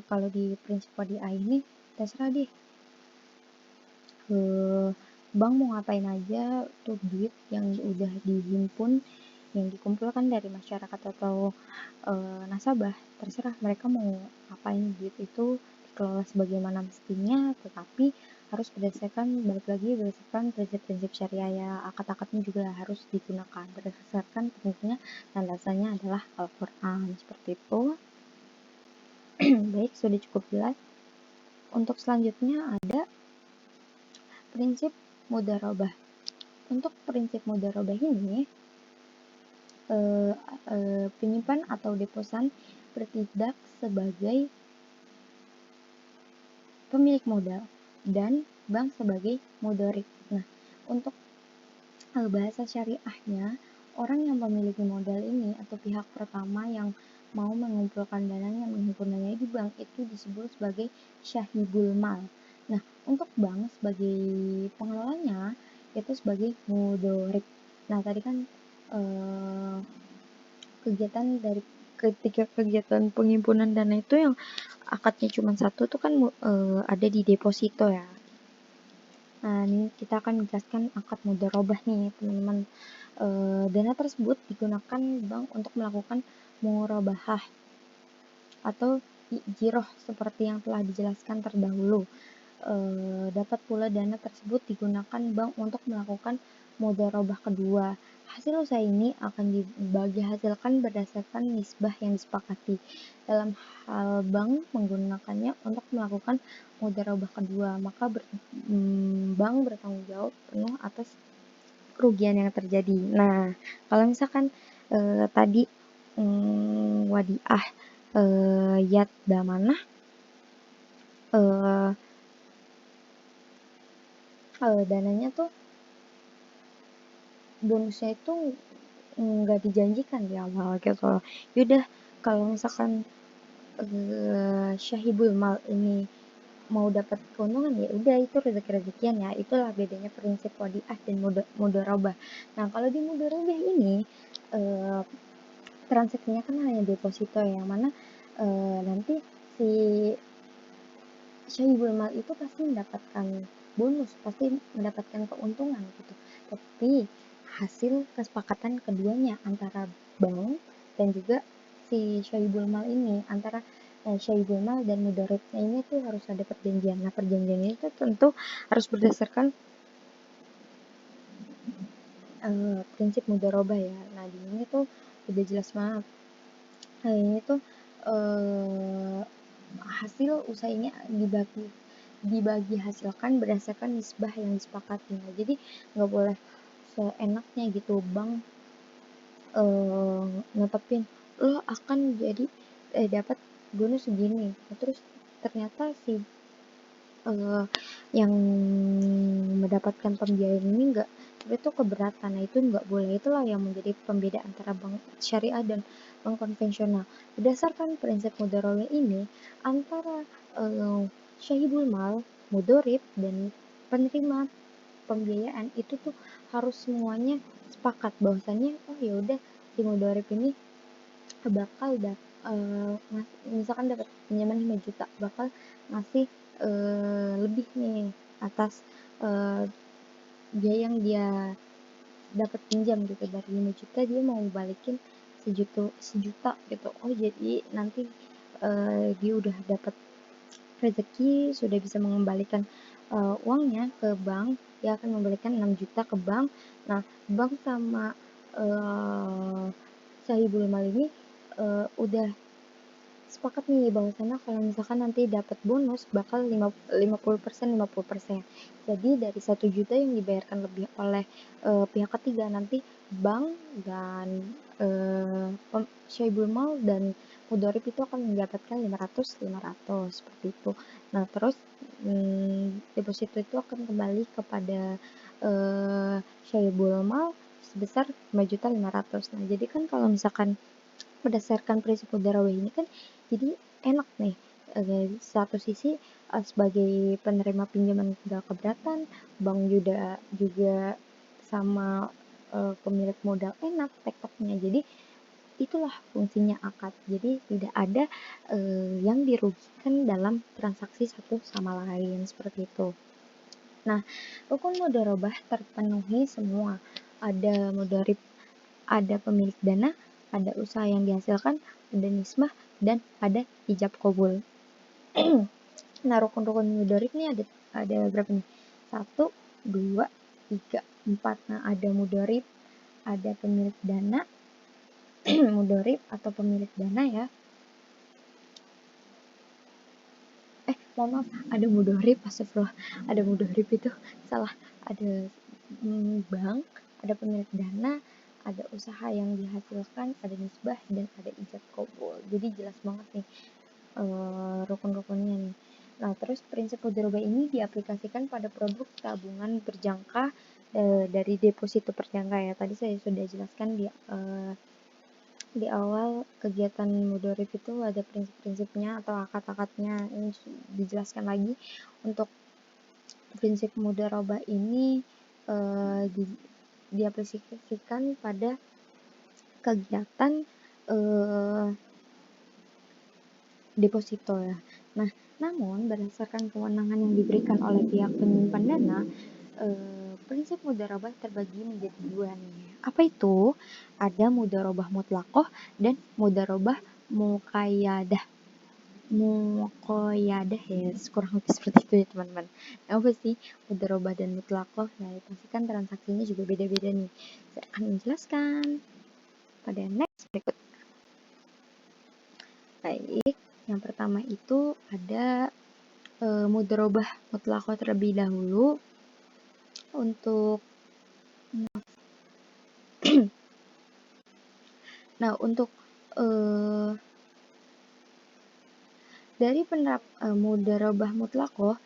kalau di prinsip wadiah ini terserah deh, bank mau ngapain aja tuh duit yang udah dihimpun, yang dikumpulkan dari masyarakat atau nasabah, terserah mereka mau ngapain duit itu, dikelola sebagaimana mestinya, tetapi harus berdasarkan prinsip-prinsip syariah ya, akad-akadnya juga harus digunakan berdasarkan tentunya landasannya adalah Al-Quran, seperti itu. Baik, sudah cukup jelas. Untuk selanjutnya ada prinsip mudharabah. Untuk prinsip mudharabah ini, penyimpan atau deposan bertindak sebagai pemilik modal dan bank sebagai mudharib. Nah, untuk bahasa syariahnya, orang yang memiliki modal ini atau pihak pertama yang mau mengumpulkan dananya, menghimpun dananya di bank, itu disebut sebagai syahibul mal. Nah, untuk bank sebagai pengelolanya itu sebagai mudharib. Nah, tadi kan kegiatan dari ketika kegiatan penghimpunan dana itu yang akadnya cuma satu tuh kan ada di deposito ya. Nah, ini kita akan menjelaskan akad mudharabah nih, teman-teman. Dana tersebut digunakan bank untuk melakukan murabahah atau giroh seperti yang telah dijelaskan terdahulu. Dapat pula dana tersebut digunakan bank untuk melakukan mudharabah kedua. Hasil usaha ini akan dibagi hasilkan berdasarkan nisbah yang disepakati. Dalam hal bank menggunakannya untuk melakukan mudharabah kedua, maka bank bertanggung jawab penuh atas kerugian yang terjadi. Nah, kalau misalkan tadi wadiah yad damanah, dananya tuh bonusnya itu nggak dijanjikan di awal gitu. Yaudah, kalau misalkan syahibul mal ini mau dapat keuntungan, ya udah itu rezeki-rezekian ya. Itulah bedanya prinsip wadiah dan mudharabah. Nah, kalau di mudharabah ini transaksinya kan hanya deposito, yang mana nanti si syahibul mal itu pasti mendapatkan bonus, pasti mendapatkan keuntungan gitu. Tapi hasil kesepakatan keduanya antara bank dan juga si syahibul mal ini, antara syahibul mal dan mudharibnya ini tuh harus ada perjanjian. Nah, perjanjian itu tentu harus berdasarkan prinsip mudharabah ya. Nah, di sini tuh udah jelas banget. Nah, ini tuh hasil usahanya dibagi hasilkan berdasarkan nisbah yang disepakati. Nah, jadi nggak boleh seenaknya gitu bank netepin lo akan jadi dapat bonus segini, terus ternyata si yang mendapatkan pembiayaan ini enggak, itu keberatan. Nah, itu enggak boleh. Itulah yang menjadi pembeda antara bank syariah dan bank konvensional. Berdasarkan prinsip mudharabah ini, antara syahibul mal, mudharib, dan penerima pembiayaan itu tuh harus semuanya sepakat bahwasannya oh ya udah si mudharib ini bakal misalkan dapat pinjaman 5 juta, bakal ngasih lebih nih atas biaya yang dia dapat pinjam gitu. Dari 5 juta dia mau balikin sejuta gitu. Oh, jadi nanti dia udah dapat rezeki, sudah bisa mengembalikan uangnya ke bank, dia akan membalikan 6 juta ke bank. Nah, bank sama sahibul mal ini udah sepakat nih bahwasannya kalau misalkan nanti dapat bonus bakal 50% 50%. Jadi dari 1 juta yang dibayarkan lebih oleh pihak ketiga, nanti bank dan Syaibul Mal dan Mudorib itu akan mendapatkan 500 seperti itu. Nah terus deposito itu akan kembali kepada Syaibul Mal sebesar 5.500.000. Nah jadi kan kalau misalkan berdasarkan prinsip mudarabah ini kan jadi enak nih, satu sisi sebagai penerima pinjaman gak keberatan, bank juga sama pemilik modal enak tektoknya. Jadi itulah fungsinya akad. Jadi tidak ada yang dirugikan dalam transaksi satu sama lain seperti itu. Nah, rukun mudharabah terpenuhi semua. Ada mudharib, ada pemilik dana, ada usaha yang dihasilkan, ada nisbah, dan ada ijab kabul. Nah, rukun-rukun mudharib ini ada berapa nih? 1, 2, 3, 4. Nah, ada mudharib, ada pemilik dana, mudharib atau pemilik dana ya. Mohon maaf, ada mudharib, astagfirullah. Ada mudharib itu salah. Ada bank, ada pemilik dana, ada usaha yang dihasilkan, ada nisbah, dan ada ijab kabul. Jadi jelas banget nih rukun-rukunnya nih. Nah, terus prinsip mudharabah ini diaplikasikan pada produk tabungan berjangka dari deposito berjangka ya. Tadi saya sudah jelaskan di awal kegiatan mudharib itu ada prinsip-prinsipnya atau akad-akadnya. Ini dijelaskan lagi. Untuk prinsip mudharabah ini diaplikasikan pada kegiatan deposito ya. Nah, namun berdasarkan kewenangan yang diberikan oleh pihak penyimpan dana, prinsip mudharabah terbagi menjadi 2 nih. Apa itu? Ada mudharabah mutlaqah dan mudharabah muqayyadah. Ya, kurang lebih seperti itu ya teman-teman. Apa sih mudharabah dan mutlaqah? Nah, pasti kan transaksinya juga beda-beda nih. Saya akan menjelaskan pada next berikut. Baik, yang pertama itu ada mudharabah mutlaqah terlebih dahulu. Untuk nah, untuk dari mudharabah mutlaqah,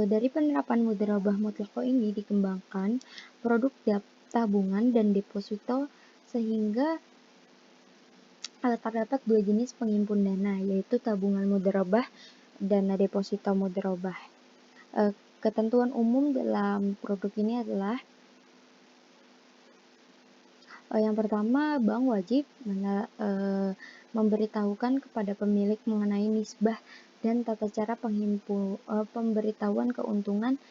dari penerapan mudharabah mutlaqah ini dikembangkan produk tabungan dan deposito sehingga terdapat 2 jenis penghimpun dana, yaitu tabungan mudharabah dan deposito mudharabah. Ketentuan umum dalam produk ini adalah yang pertama, bank wajib memberitahukan kepada pemilik mengenai nisbah dan tata cara pemberitahuan keuntungan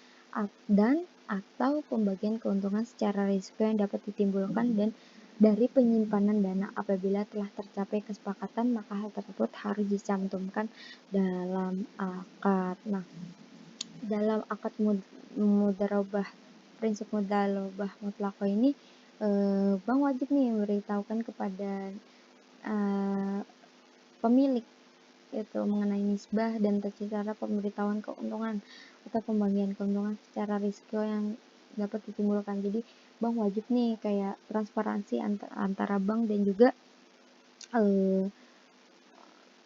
dan atau pembagian keuntungan secara risiko yang dapat ditimbulkan dan dari penyimpanan dana. Apabila telah tercapai kesepakatan, maka hal tersebut harus dicantumkan dalam akad. Nah, dalam akad mudharabah, prinsip mudharabah mutlaqah ini, bank wajib nih memberitahukan kepada pemilik itu mengenai nisbah dan cara pemberitahuan keuntungan atau pembagian keuntungan secara risiko yang dapat ditimbulkan. Jadi bank wajib nih kayak transparansi antara bank dan juga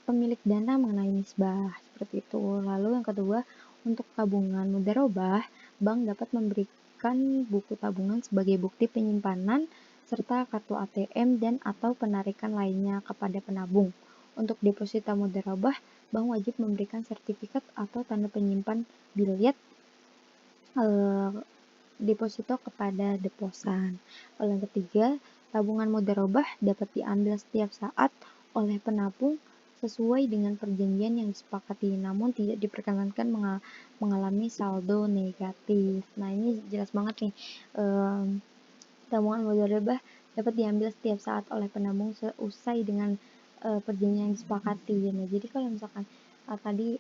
pemilik dana mengenai nisbah seperti itu. Lalu yang kedua, untuk tabungan mudharabah, bank dapat memberikan buku tabungan sebagai bukti penyimpanan serta kartu ATM dan atau penarikan lainnya kepada penabung. Untuk deposito mudharabah, bank wajib memberikan sertifikat atau tanda penyimpan biliet deposito kepada deposan. Lalu yang ketiga, tabungan mudharabah dapat diambil setiap saat oleh penabung sesuai dengan perjanjian yang disepakati, namun tidak diperkenankan mengalami saldo negatif. Nah, ini jelas banget nih. Tabungan mudharabah dapat diambil setiap saat oleh penabung seusai dengan perjanjian yang disepakati. Nah, jadi kalau misalkan tadi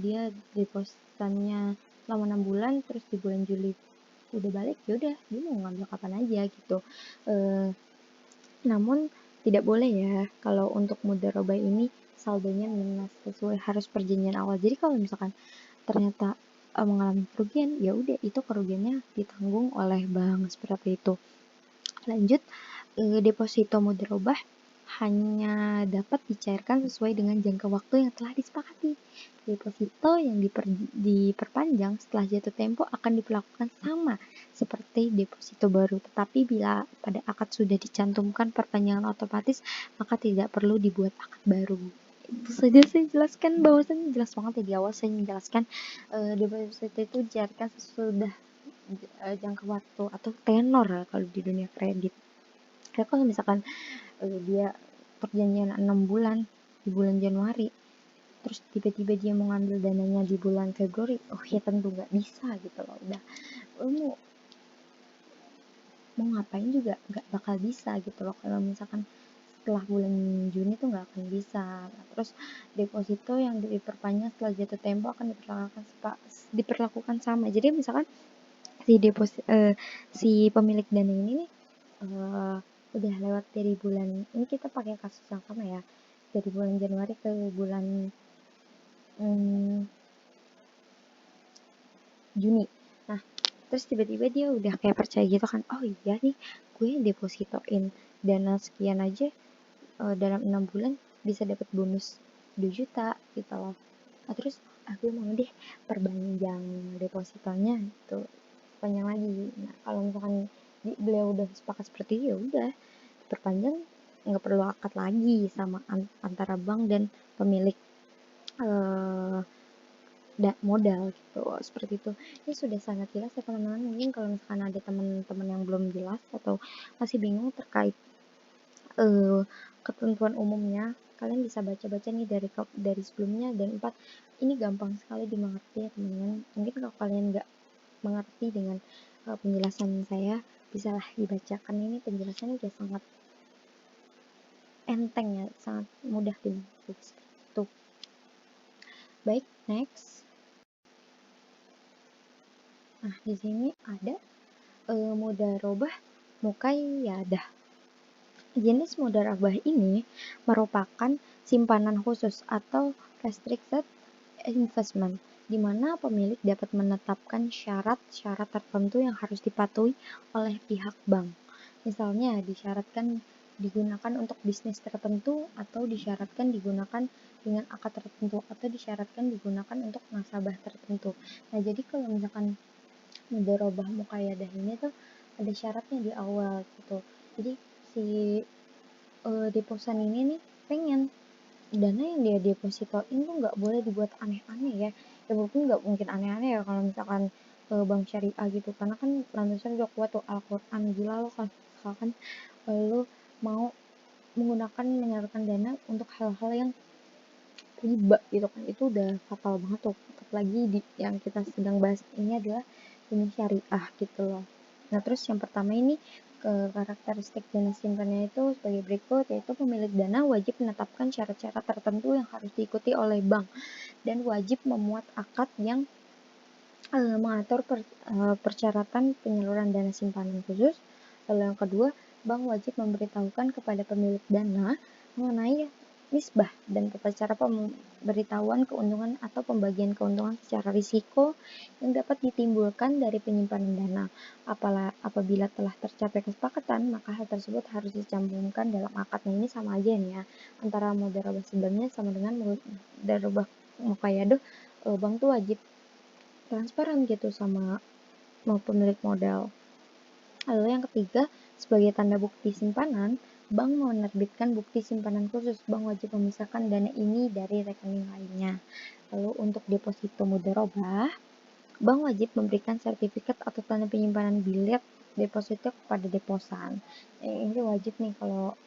dia depositannya selama 6 bulan, terus di bulan Juli udah balik, ya udah dia mau ngambil kapan aja gitu. Namun tidak boleh ya kalau untuk mudharabah ini saldonya minus sesuai harus perjanjian awal. Jadi kalau misalkan ternyata mengalami kerugian, ya udah itu kerugiannya ditanggung oleh bank seperti itu. Lanjut, deposito mudharabah hanya dapat dicairkan sesuai dengan jangka waktu yang telah disepakati. Deposito yang diperpanjang setelah jatuh tempo akan diperlakukan sama seperti deposito baru, tetapi bila pada akad sudah dicantumkan perpanjangan otomatis, maka tidak perlu dibuat akad baru. Itu saja saya jelaskan, bahwasannya jelas banget ya di awal saya menjelaskan deposito itu dicairkan sesudah jangka waktu atau tenor ya kalau di dunia kredit. Ya kalau misalkan dia perjanjian 6 bulan di bulan Januari, terus tiba-tiba dia mau ngambil dananya di bulan Februari, oh ya tentu nggak bisa gitu loh. Udah mau ngapain juga nggak bakal bisa gitu loh kalau misalkan setelah bulan Juni tuh nggak akan bisa. Nah, terus deposito yang diperpanjang setelah jatuh tempo akan diperlakukan sama. Jadi misalkan si pemilik dana ini nih udah lewat dari bulan ini, kita pakai kasus yang sama ya, dari bulan Januari ke bulan Juni. Nah terus tiba-tiba dia udah kayak percaya gitu kan, oh iya nih gue depositoin dana sekian aja dalam 6 bulan bisa dapat bonus 2 juta gitu loh. Nah terus aku mau deh perpanjang depositonya gitu, panjang lagi. Nah kalau misalkan beliau udah sepakat seperti itu, ya udah perpanjang, nggak perlu akad lagi sama antara bank dan pemilik modal gitu, seperti itu. Ini sudah sangat jelas ya teman-teman. Mungkin kalau misalkan ada teman-teman yang belum jelas atau masih bingung terkait ketentuan umumnya, kalian bisa baca-baca nih dari sebelumnya. Dan 4, ini gampang sekali dimengerti ya teman-teman. Mungkin kalau kalian nggak mengerti dengan penjelasan saya, bisalah dibacakan. Ini penjelasannya udah sangat enteng ya, sangat mudah dimengerti. Tuh. Baik, next. Nah, di sini ada mudharabah muqayyadah. Jenis mudharabah ini merupakan simpanan khusus atau restricted investment, di mana pemilik dapat menetapkan syarat-syarat tertentu yang harus dipatuhi oleh pihak bank. Misalnya disyaratkan digunakan untuk bisnis tertentu, atau disyaratkan digunakan dengan akad tertentu, atau disyaratkan digunakan untuk nasabah tertentu. Nah, jadi kalau misalkan mudharabah muqayyadah ini tuh ada syaratnya di awal gitu. Jadi si deposan ini nih pengen dana yang dia depositoin tuh nggak boleh dibuat aneh-aneh ya. Ya mungkin nggak mungkin aneh-aneh ya kalau misalkan bank syariah gitu, karena kan landasan udah kuat tuh Al-Quran. Gila lo kan misalkan lo mau menyalurkan dana untuk hal-hal yang riba gitu kan, itu udah fatal banget tuh. Apalagi yang kita sedang bahas ini adalah dunia syariah gitu loh. Nah terus yang pertama ini karakteristik dana simpannya itu sebagai berikut, yaitu pemilik dana wajib menetapkan syarat-syarat tertentu yang harus diikuti oleh bank dan wajib memuat akad yang mengatur persyaratan penyaluran dana simpanan khusus. Lalu yang kedua, bank wajib memberitahukan kepada pemilik dana mengenai nisbah dan tata cara pemberitahuan keuntungan atau pembagian keuntungan secara risiko yang dapat ditimbulkan dari penyimpanan dana. Apabila telah tercapai kesepakatan, maka hal tersebut harus dicantumkan dalam akad. Nah ini sama aja nih ya, antara mudharabah sebelumnya sama dengan mudharabah muqayyadah. Bank tuh wajib transparan gitu sama pemilik modal. Lalu yang ketiga, sebagai tanda bukti simpanan, bank menerbitkan bukti simpanan khusus. Bank wajib memisahkan dana ini dari rekening lainnya. Lalu untuk deposito mudharabah, bank wajib memberikan sertifikat atau tanda penyimpanan bilet deposito kepada deposan. Ini wajib nih kalau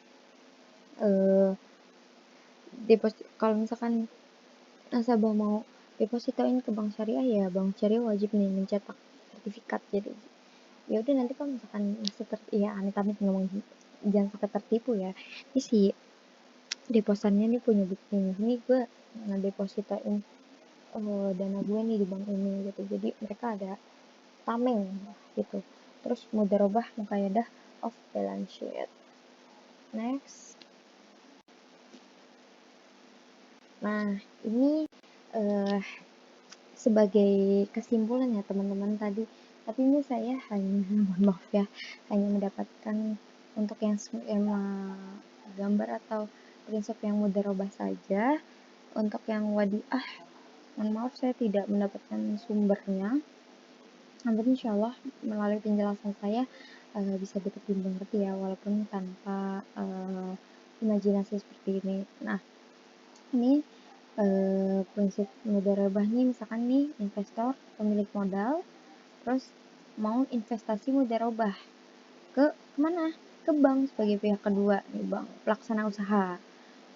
kalau misalkan nasabah mau depositoin ke bank syariah, ya bank syariah wajib nih mencetak sertifikat. Jadi ya udah nanti kalau misalkan masih ya amit-amit ngomong jangan sampai tertipu ya, ini si deposannya nih punya bukti ini gue ngedepositoin dana gue nih di bank ini gitu, jadi mereka ada tameng gitu. Terus mudharabah muqayyadah of balance sheet. Next, Nah, ini sebagai kesimpulan ya teman-teman tadi, tapi ini saya hanya mohon maaf ya, hanya mendapatkan untuk yang skema gambar atau prinsip yang mudharabah saja. Untuk yang wadiah, mohon maaf saya tidak mendapatkan sumbernya. Namun insya Allah melalui penjelasan saya bisa dapat dimengerti ya, walaupun tanpa imajinasi seperti ini. Nah, ini prinsip mudharabah nih, misalkan nih investor pemilik modal terus mau investasi mudharabah ke kemana, ke bank sebagai pihak kedua nih, bank pelaksana usaha.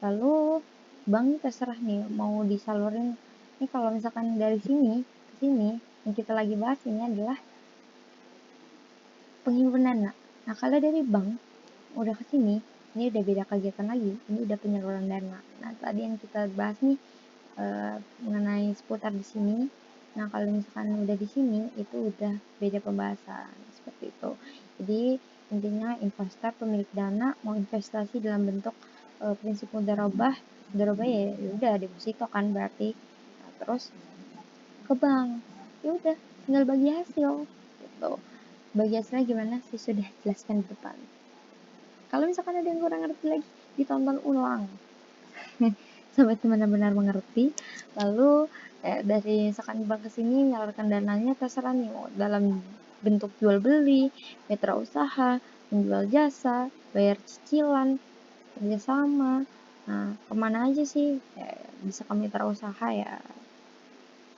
Lalu bank nih terserah nih mau disalurin nih, kalau misalkan dari sini ke sini yang kita lagi bahas ini adalah penghimpunan dana. Nah, kalau dari bank udah ke sini, ini udah beda kegiatan lagi, ini udah penyaluran dana. Nah, tadi yang kita bahas nih mengenai seputar di sini. Nah, kalau misalkan udah di sini itu udah beda pembahasan seperti itu. Jadi intinya investor pemilik dana mau investasi dalam bentuk prinsip mudharabah ya udah deposito kan berarti. Nah, terus ke bank ya udah tinggal bagi hasil gitu. Bagi hasilnya gimana sih sudah jelaskan di depan. Kalau misalkan ada yang kurang ngerti lagi, ditonton ulang sampai benar-benar mengerti. Lalu dari misalkan bank ke sini menyalurkan dananya terserah nih, mau dalam bentuk jual beli, mitra usaha, menjual jasa, bayar cicilan, kerjasama. Nah, kemana aja sih? Bisa ke mitra usaha ya.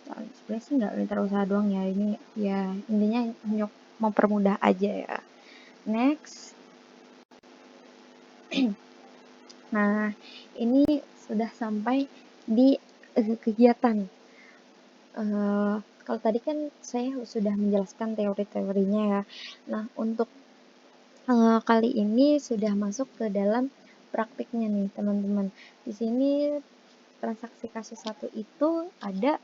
Sebenarnya sih nggak mitra usaha doang ya, ini ya intinya mempermudah aja ya. Next. Nah, ini sudah sampai di kegiatan. Kalau tadi kan saya sudah menjelaskan teori-teorinya ya. Nah, untuk kali ini sudah masuk ke dalam praktiknya nih, teman-teman. Di sini transaksi kasus 1 itu ada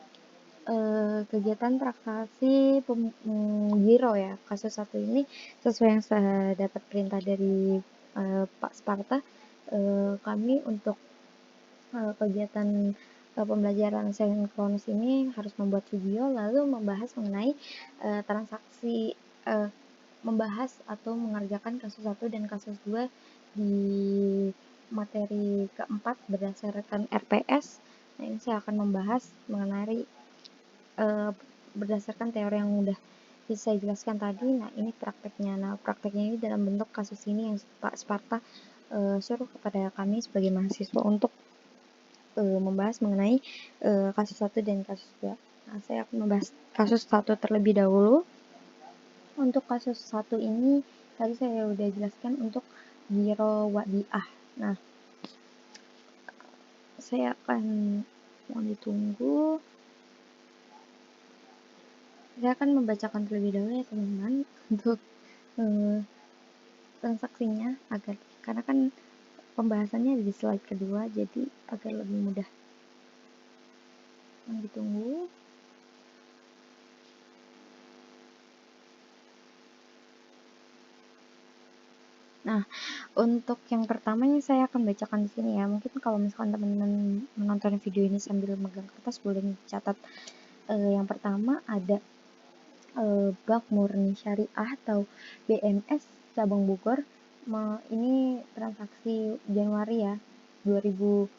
kegiatan transaksi giro ya. Kasus 1 ini sesuai yang saya dapat perintah dari Pak Sparta, kami untuk kegiatan pembelajaran sinkronus ini harus membuat video lalu membahas mengenai transaksi, membahas atau mengerjakan kasus 1 dan kasus 2 di materi keempat berdasarkan RPS. Nah, ini saya akan membahas mengenai berdasarkan teori yang udah saya jelaskan tadi. Nah, ini prakteknya. Nah, prakteknya ini dalam bentuk kasus ini yang Pak Sparta suruh kepada kami sebagai mahasiswa untuk membahas mengenai kasus 1 dan kasus 2. Nah, saya akan membahas kasus 1 terlebih dahulu. Untuk kasus 1 ini tadi saya udah jelaskan untuk giro wadiah. Nah, saya akan mohon ditunggu. Saya akan membacakan terlebih dahulu ya teman-teman untuk transaksinya agar karena kan pembahasannya di slide kedua jadi agar lebih mudah. Mohon ditunggu. Nah, untuk yang pertamanya saya akan bacakan di sini ya. Mungkin kalau misalkan teman-teman menonton video ini sambil megang kertas boleh dicatat. Yang pertama ada Bank Murni Syariah atau BMS cabang Bogor. Ini transaksi Januari ya 2000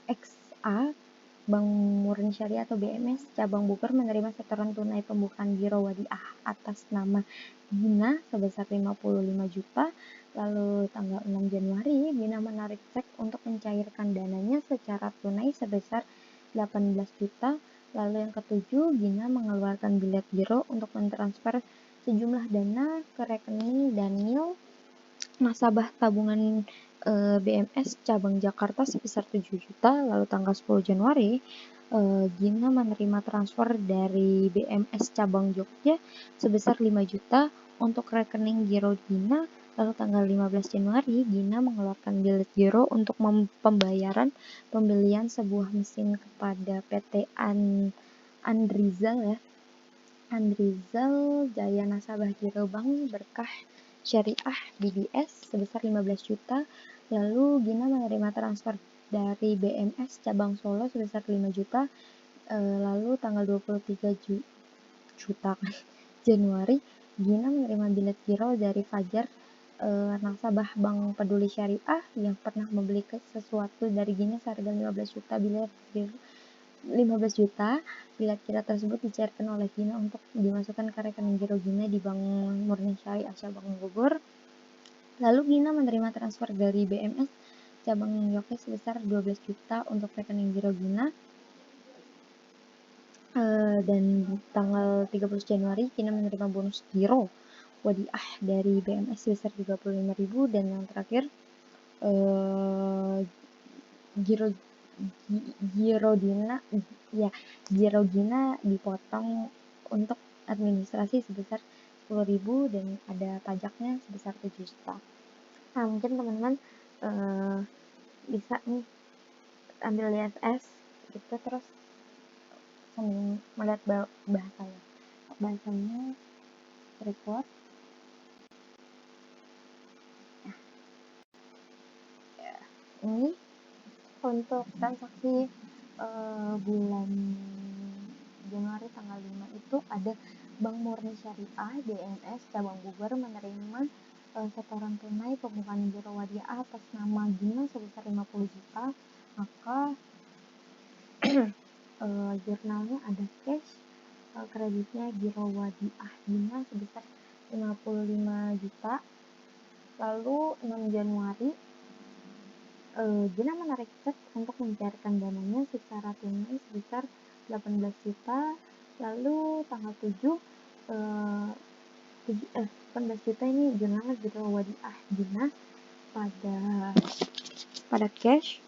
XA. Bank Murni Syariah atau BMS cabang Bogor menerima setoran tunai pembukaan giro wadiah atas nama Gina sebesar 55 juta. Lalu tanggal 6 Januari Gina menarik cek untuk mencairkan dananya secara tunai sebesar 18 juta. Lalu yang ketujuh, Gina mengeluarkan bilet giro untuk mentransfer sejumlah dana ke rekening Daniel nasabah tabungan BMS cabang Jakarta sebesar 7 juta. Lalu tanggal 10 Januari Gina menerima transfer dari BMS cabang Jogja sebesar 5 juta untuk rekening giro Gina. Lalu tanggal 15 Januari Gina mengeluarkan bilet giro untuk pembayaran pembelian sebuah mesin kepada PT Andrizal ya. Andrizal Jaya Nasabah Giro Bank Berkah Syariah BDS sebesar 15 juta. Lalu Gina menerima transfer dari BMS cabang Solo sebesar 5 juta. Lalu tanggal 23 juta kan Januari, Gina menerima bilet giro dari Fajar, nasabah Bank Peduli Syariah yang pernah membeli sesuatu dari Gina seharga 15 juta. Bilet giro 15 juta. Bilet giro tersebut dicairkan oleh Gina untuk dimasukkan ke rekening giro Gina di Bank Murni Syariah cabang Bogor. Lalu Gina menerima transfer dari BMS cabang Yoke sebesar 12 juta untuk rekening giro Gina. Dan tanggal 30 Januari Gina menerima bonus giro wadiah dari BMS sebesar 35.000. Dan yang terakhir giro Gina dipotong untuk administrasi sebesar 10.000 dan ada pajaknya sebesar 7 juta. Nah, mungkin teman-teman bisa nih ambil ISS gitu, terus sambil melihat bahasanya report. Nah, ini untuk transaksi bulan Januari tanggal 5 itu ada Bank Murni Syariah BMS cabang Bogor menerima setoran tunai pembukaan giro wadiah atas nama Gina sebesar 50 juta. Maka jurnalnya ada cash kreditnya giro wadiah Gina sebesar 55 juta. Lalu 6 Januari Gina menarik cek untuk mencairkan dananya secara tunai sebesar 18 juta. Lalu tanggal 18 juta ini jurnalnya giro wadiah Gina pada cash.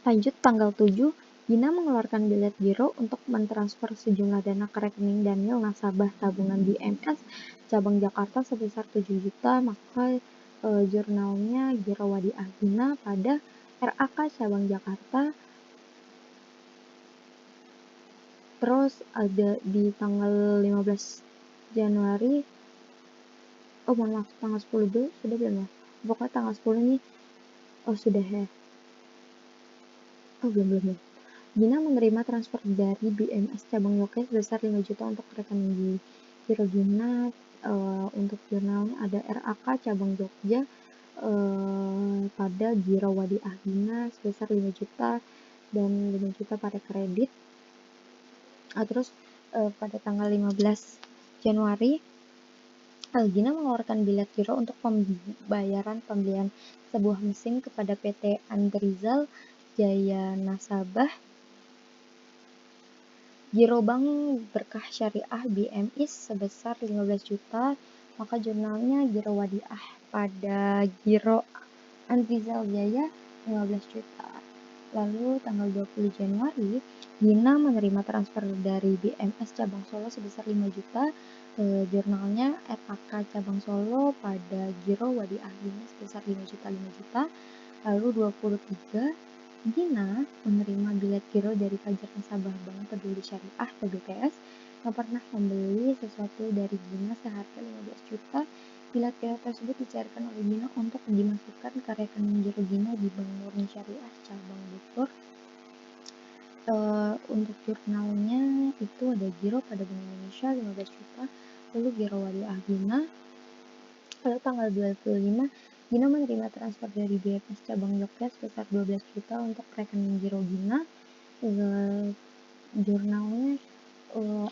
Lanjut tanggal 7 Gina mengeluarkan bilet giro untuk mentransfer sejumlah dana ke rekening Daniel nasabah tabungan BMS cabang Jakarta sebesar 7 juta. Maka jurnalnya giro wadiah Gina pada RAK cabang Jakarta. Terus ada di tanggal 15 Januari, tanggal 10 dulu sudah belum ya? Pokoknya tanggal 10 nih, sudah ya? Belum. Gina menerima transfer dari BMS cabang Yoke sebesar 5 juta untuk rekening giro Gina. Untuk jurnalnya ada RAK cabang Jogja pada giro wadiah Gina sebesar 5 juta dan 5 juta pada kredit. Terus pada tanggal 15 Januari Gina mengeluarkan bilet giro untuk pembayaran pembelian sebuah mesin kepada PT Andrizal Jaya nasabah Giro Bank Berkah Syariah BMIS sebesar 15 juta. Maka jurnalnya giro wadiah pada giro Andrizal Jaya 15 juta. Lalu tanggal 20 Januari Gina menerima transfer dari BMS cabang Solo sebesar 5 juta. Jurnalnya RAK cabang Solo pada giro wadiah Gina sebesar 5 juta. Lalu 23 Gina menerima bilet giro dari Fajar nasabah Bank Peduli Syariah (BPS) yang pernah membeli sesuatu dari Gina seharga 15 juta. Bilet giro tersebut dicairkan oleh Gina untuk dimasukkan ke rekening giro Gina di Bank Murni Syariah cabang Bogor. Untuk jurnalnya itu ada giro pada Bank Indonesia 15 juta. Lalu giro wadiah Gina. Lalu tanggal 25 Gina menerima transfer dari BMS cabang Jogja sebesar 12 juta untuk rekening giro Gina. Jurnalnya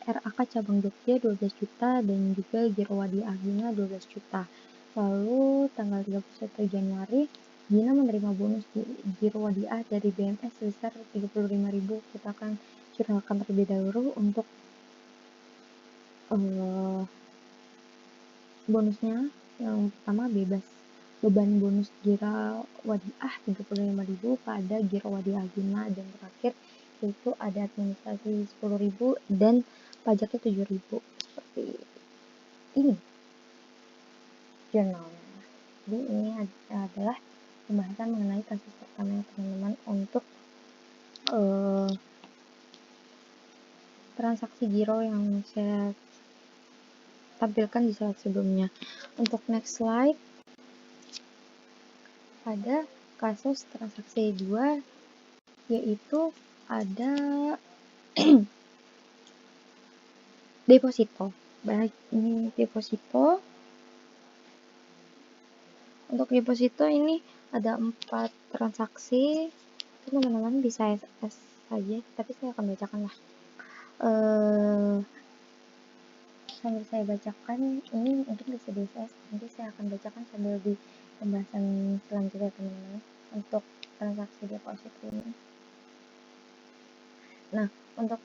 RAK cabang Jogja 12 juta dan juga giro wadiah Gina 12 juta. Lalu tanggal 31 Januari Gina menerima bonus giro wadiah dari BMS sebesar 35.000. Kita akan jurnalkan terlebih dahulu untuk bonusnya. Yang pertama bebas beban bonus giro wadiah 35.000 pada giro wadiah Gina, dan terakhir yaitu ada administrasi 10.000 dan pajaknya 7.000. Seperti ini jurnalnya. Jadi ini adalah pembahasan mengenai kasus pertama teman-teman untuk transaksi giro yang saya tampilkan di slide sebelumnya. Untuk next slide, pada kasus transaksi 2, yaitu ada deposito. Baik, ini deposito. Untuk deposito ini ada 4 transaksi. Teman-teman bisa SS saja, tapi saya akan bacakan lah. Sambil saya bacakan, ini mungkin bisa di SS, nanti saya akan bacakan sambil di pembahasan selanjutnya teman-teman untuk transaksi deposit ini. Nah, untuk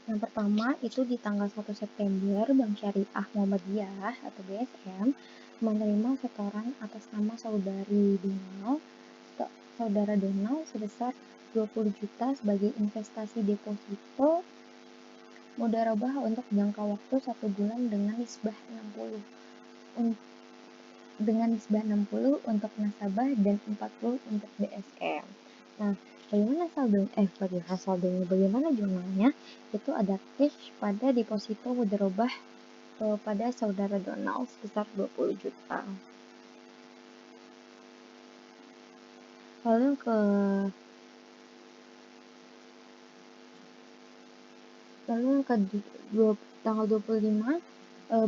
yang pertama itu di tanggal 1 September, Bank Syariah Muhammadiyah atau BSM menerima setoran atas nama saudara Donald sebesar 20 juta sebagai investasi deposito mudharabah untuk jangka waktu 1 bulan dengan nisbah 60 untuk nasabah dan 40 untuk BSM. Nah, bagaimana jumlahnya? Itu ada cash pada deposito mudharabah pada saudara Donald sebesar 20 juta. Lalu ke tanggal 25,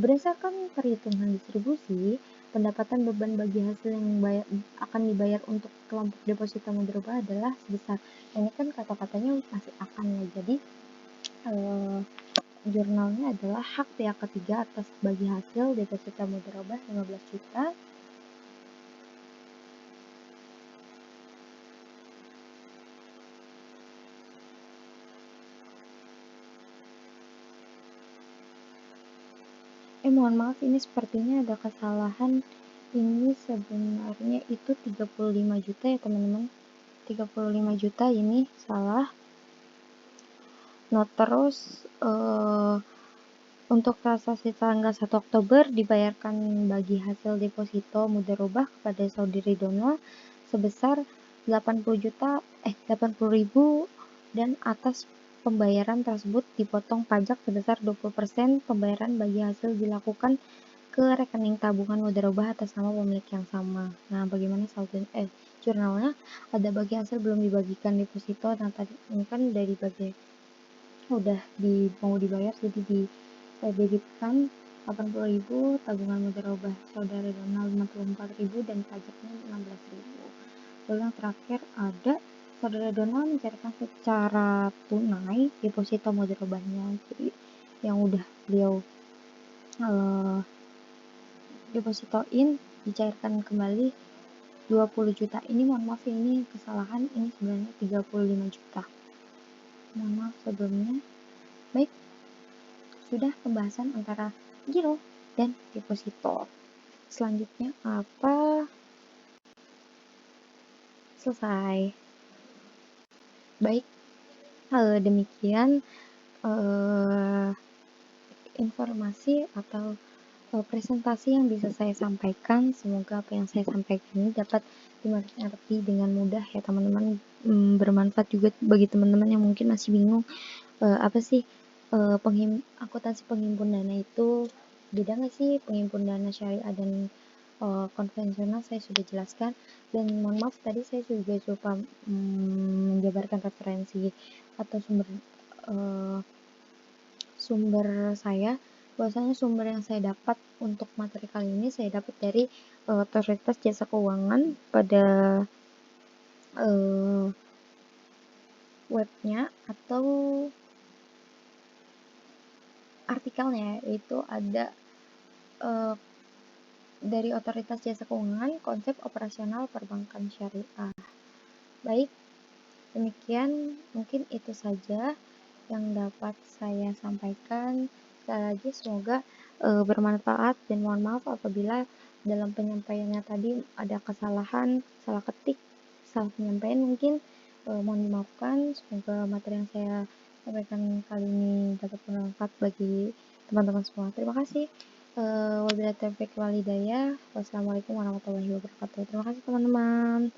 berdasarkan perhitungan distribusi pendapatan beban bagi hasil yang akan dibayar untuk kelompok deposito mudharabah adalah sebesar, ini kan kata-katanya masih akan ya, jadi jurnalnya adalah hak pihak ketiga atas bagi hasil deposito mudharabah 15 juta. Mohon maaf, ini sepertinya ada kesalahan. Ini sebenarnya itu 35 juta ya teman-teman. 35 juta ini salah. Nah, terus untuk transaksi tanggal 1 Oktober dibayarkan bagi hasil deposito mudharabah kepada saudari Donald sebesar 80.000 dan atas pembayaran tersebut dipotong pajak sebesar 20% pembayaran bagi hasil dilakukan ke rekening tabungan mudharabah atas nama pemilik yang sama. Nah, bagaimana jurnalnya ada bagi hasil belum dibagikan deposito. Nah, tadi ini kan udah dibagi, udah mau dibayar, jadi didebitkan 80.000, tabungan mudharabah saudara Donald 64.000 dan pajaknya 16.000. Lalu yang terakhir ada saudara Donald mencairkan secara tunai deposito mudharabahnya, jadi yang udah beliau depositoin dicairkan kembali 20 juta. Ini mohon maaf, ini kesalahan, ini sebenarnya 35 juta. Mohon maaf sebelumnya. Baik, sudah pembahasan antara giro dan deposito. Selanjutnya apa? Selesai. Baik, demikian informasi atau presentasi yang bisa saya sampaikan. Semoga apa yang saya sampaikan ini dapat dimengerti dengan mudah ya teman-teman, bermanfaat juga bagi teman-teman yang mungkin masih bingung apa sih akuntansi penghimpun dana itu, beda nggak sih penghimpun dana syariah dan konvensional. Saya sudah jelaskan, dan mohon maaf tadi saya juga coba menjabarkan referensi atau sumber saya, bahwasanya sumber yang saya dapat untuk materi kali ini saya dapat dari Otoritas Jasa Keuangan pada webnya atau artikelnya, itu ada dari Otoritas Jasa Keuangan, konsep operasional perbankan syariah. Baik, demikian mungkin itu saja yang dapat saya sampaikan. Sekali lagi semoga bermanfaat, dan mohon maaf apabila dalam penyampaiannya tadi ada kesalahan, salah ketik, salah penyampaian mungkin, mohon dimaafkan. Semoga materi yang saya sampaikan kali ini dapat bermanfaat bagi teman-teman semua. Terima kasih. Wabillahi taufiq wal hidayah. Wassalamualaikum warahmatullahi wabarakatuh. Terima kasih teman-teman.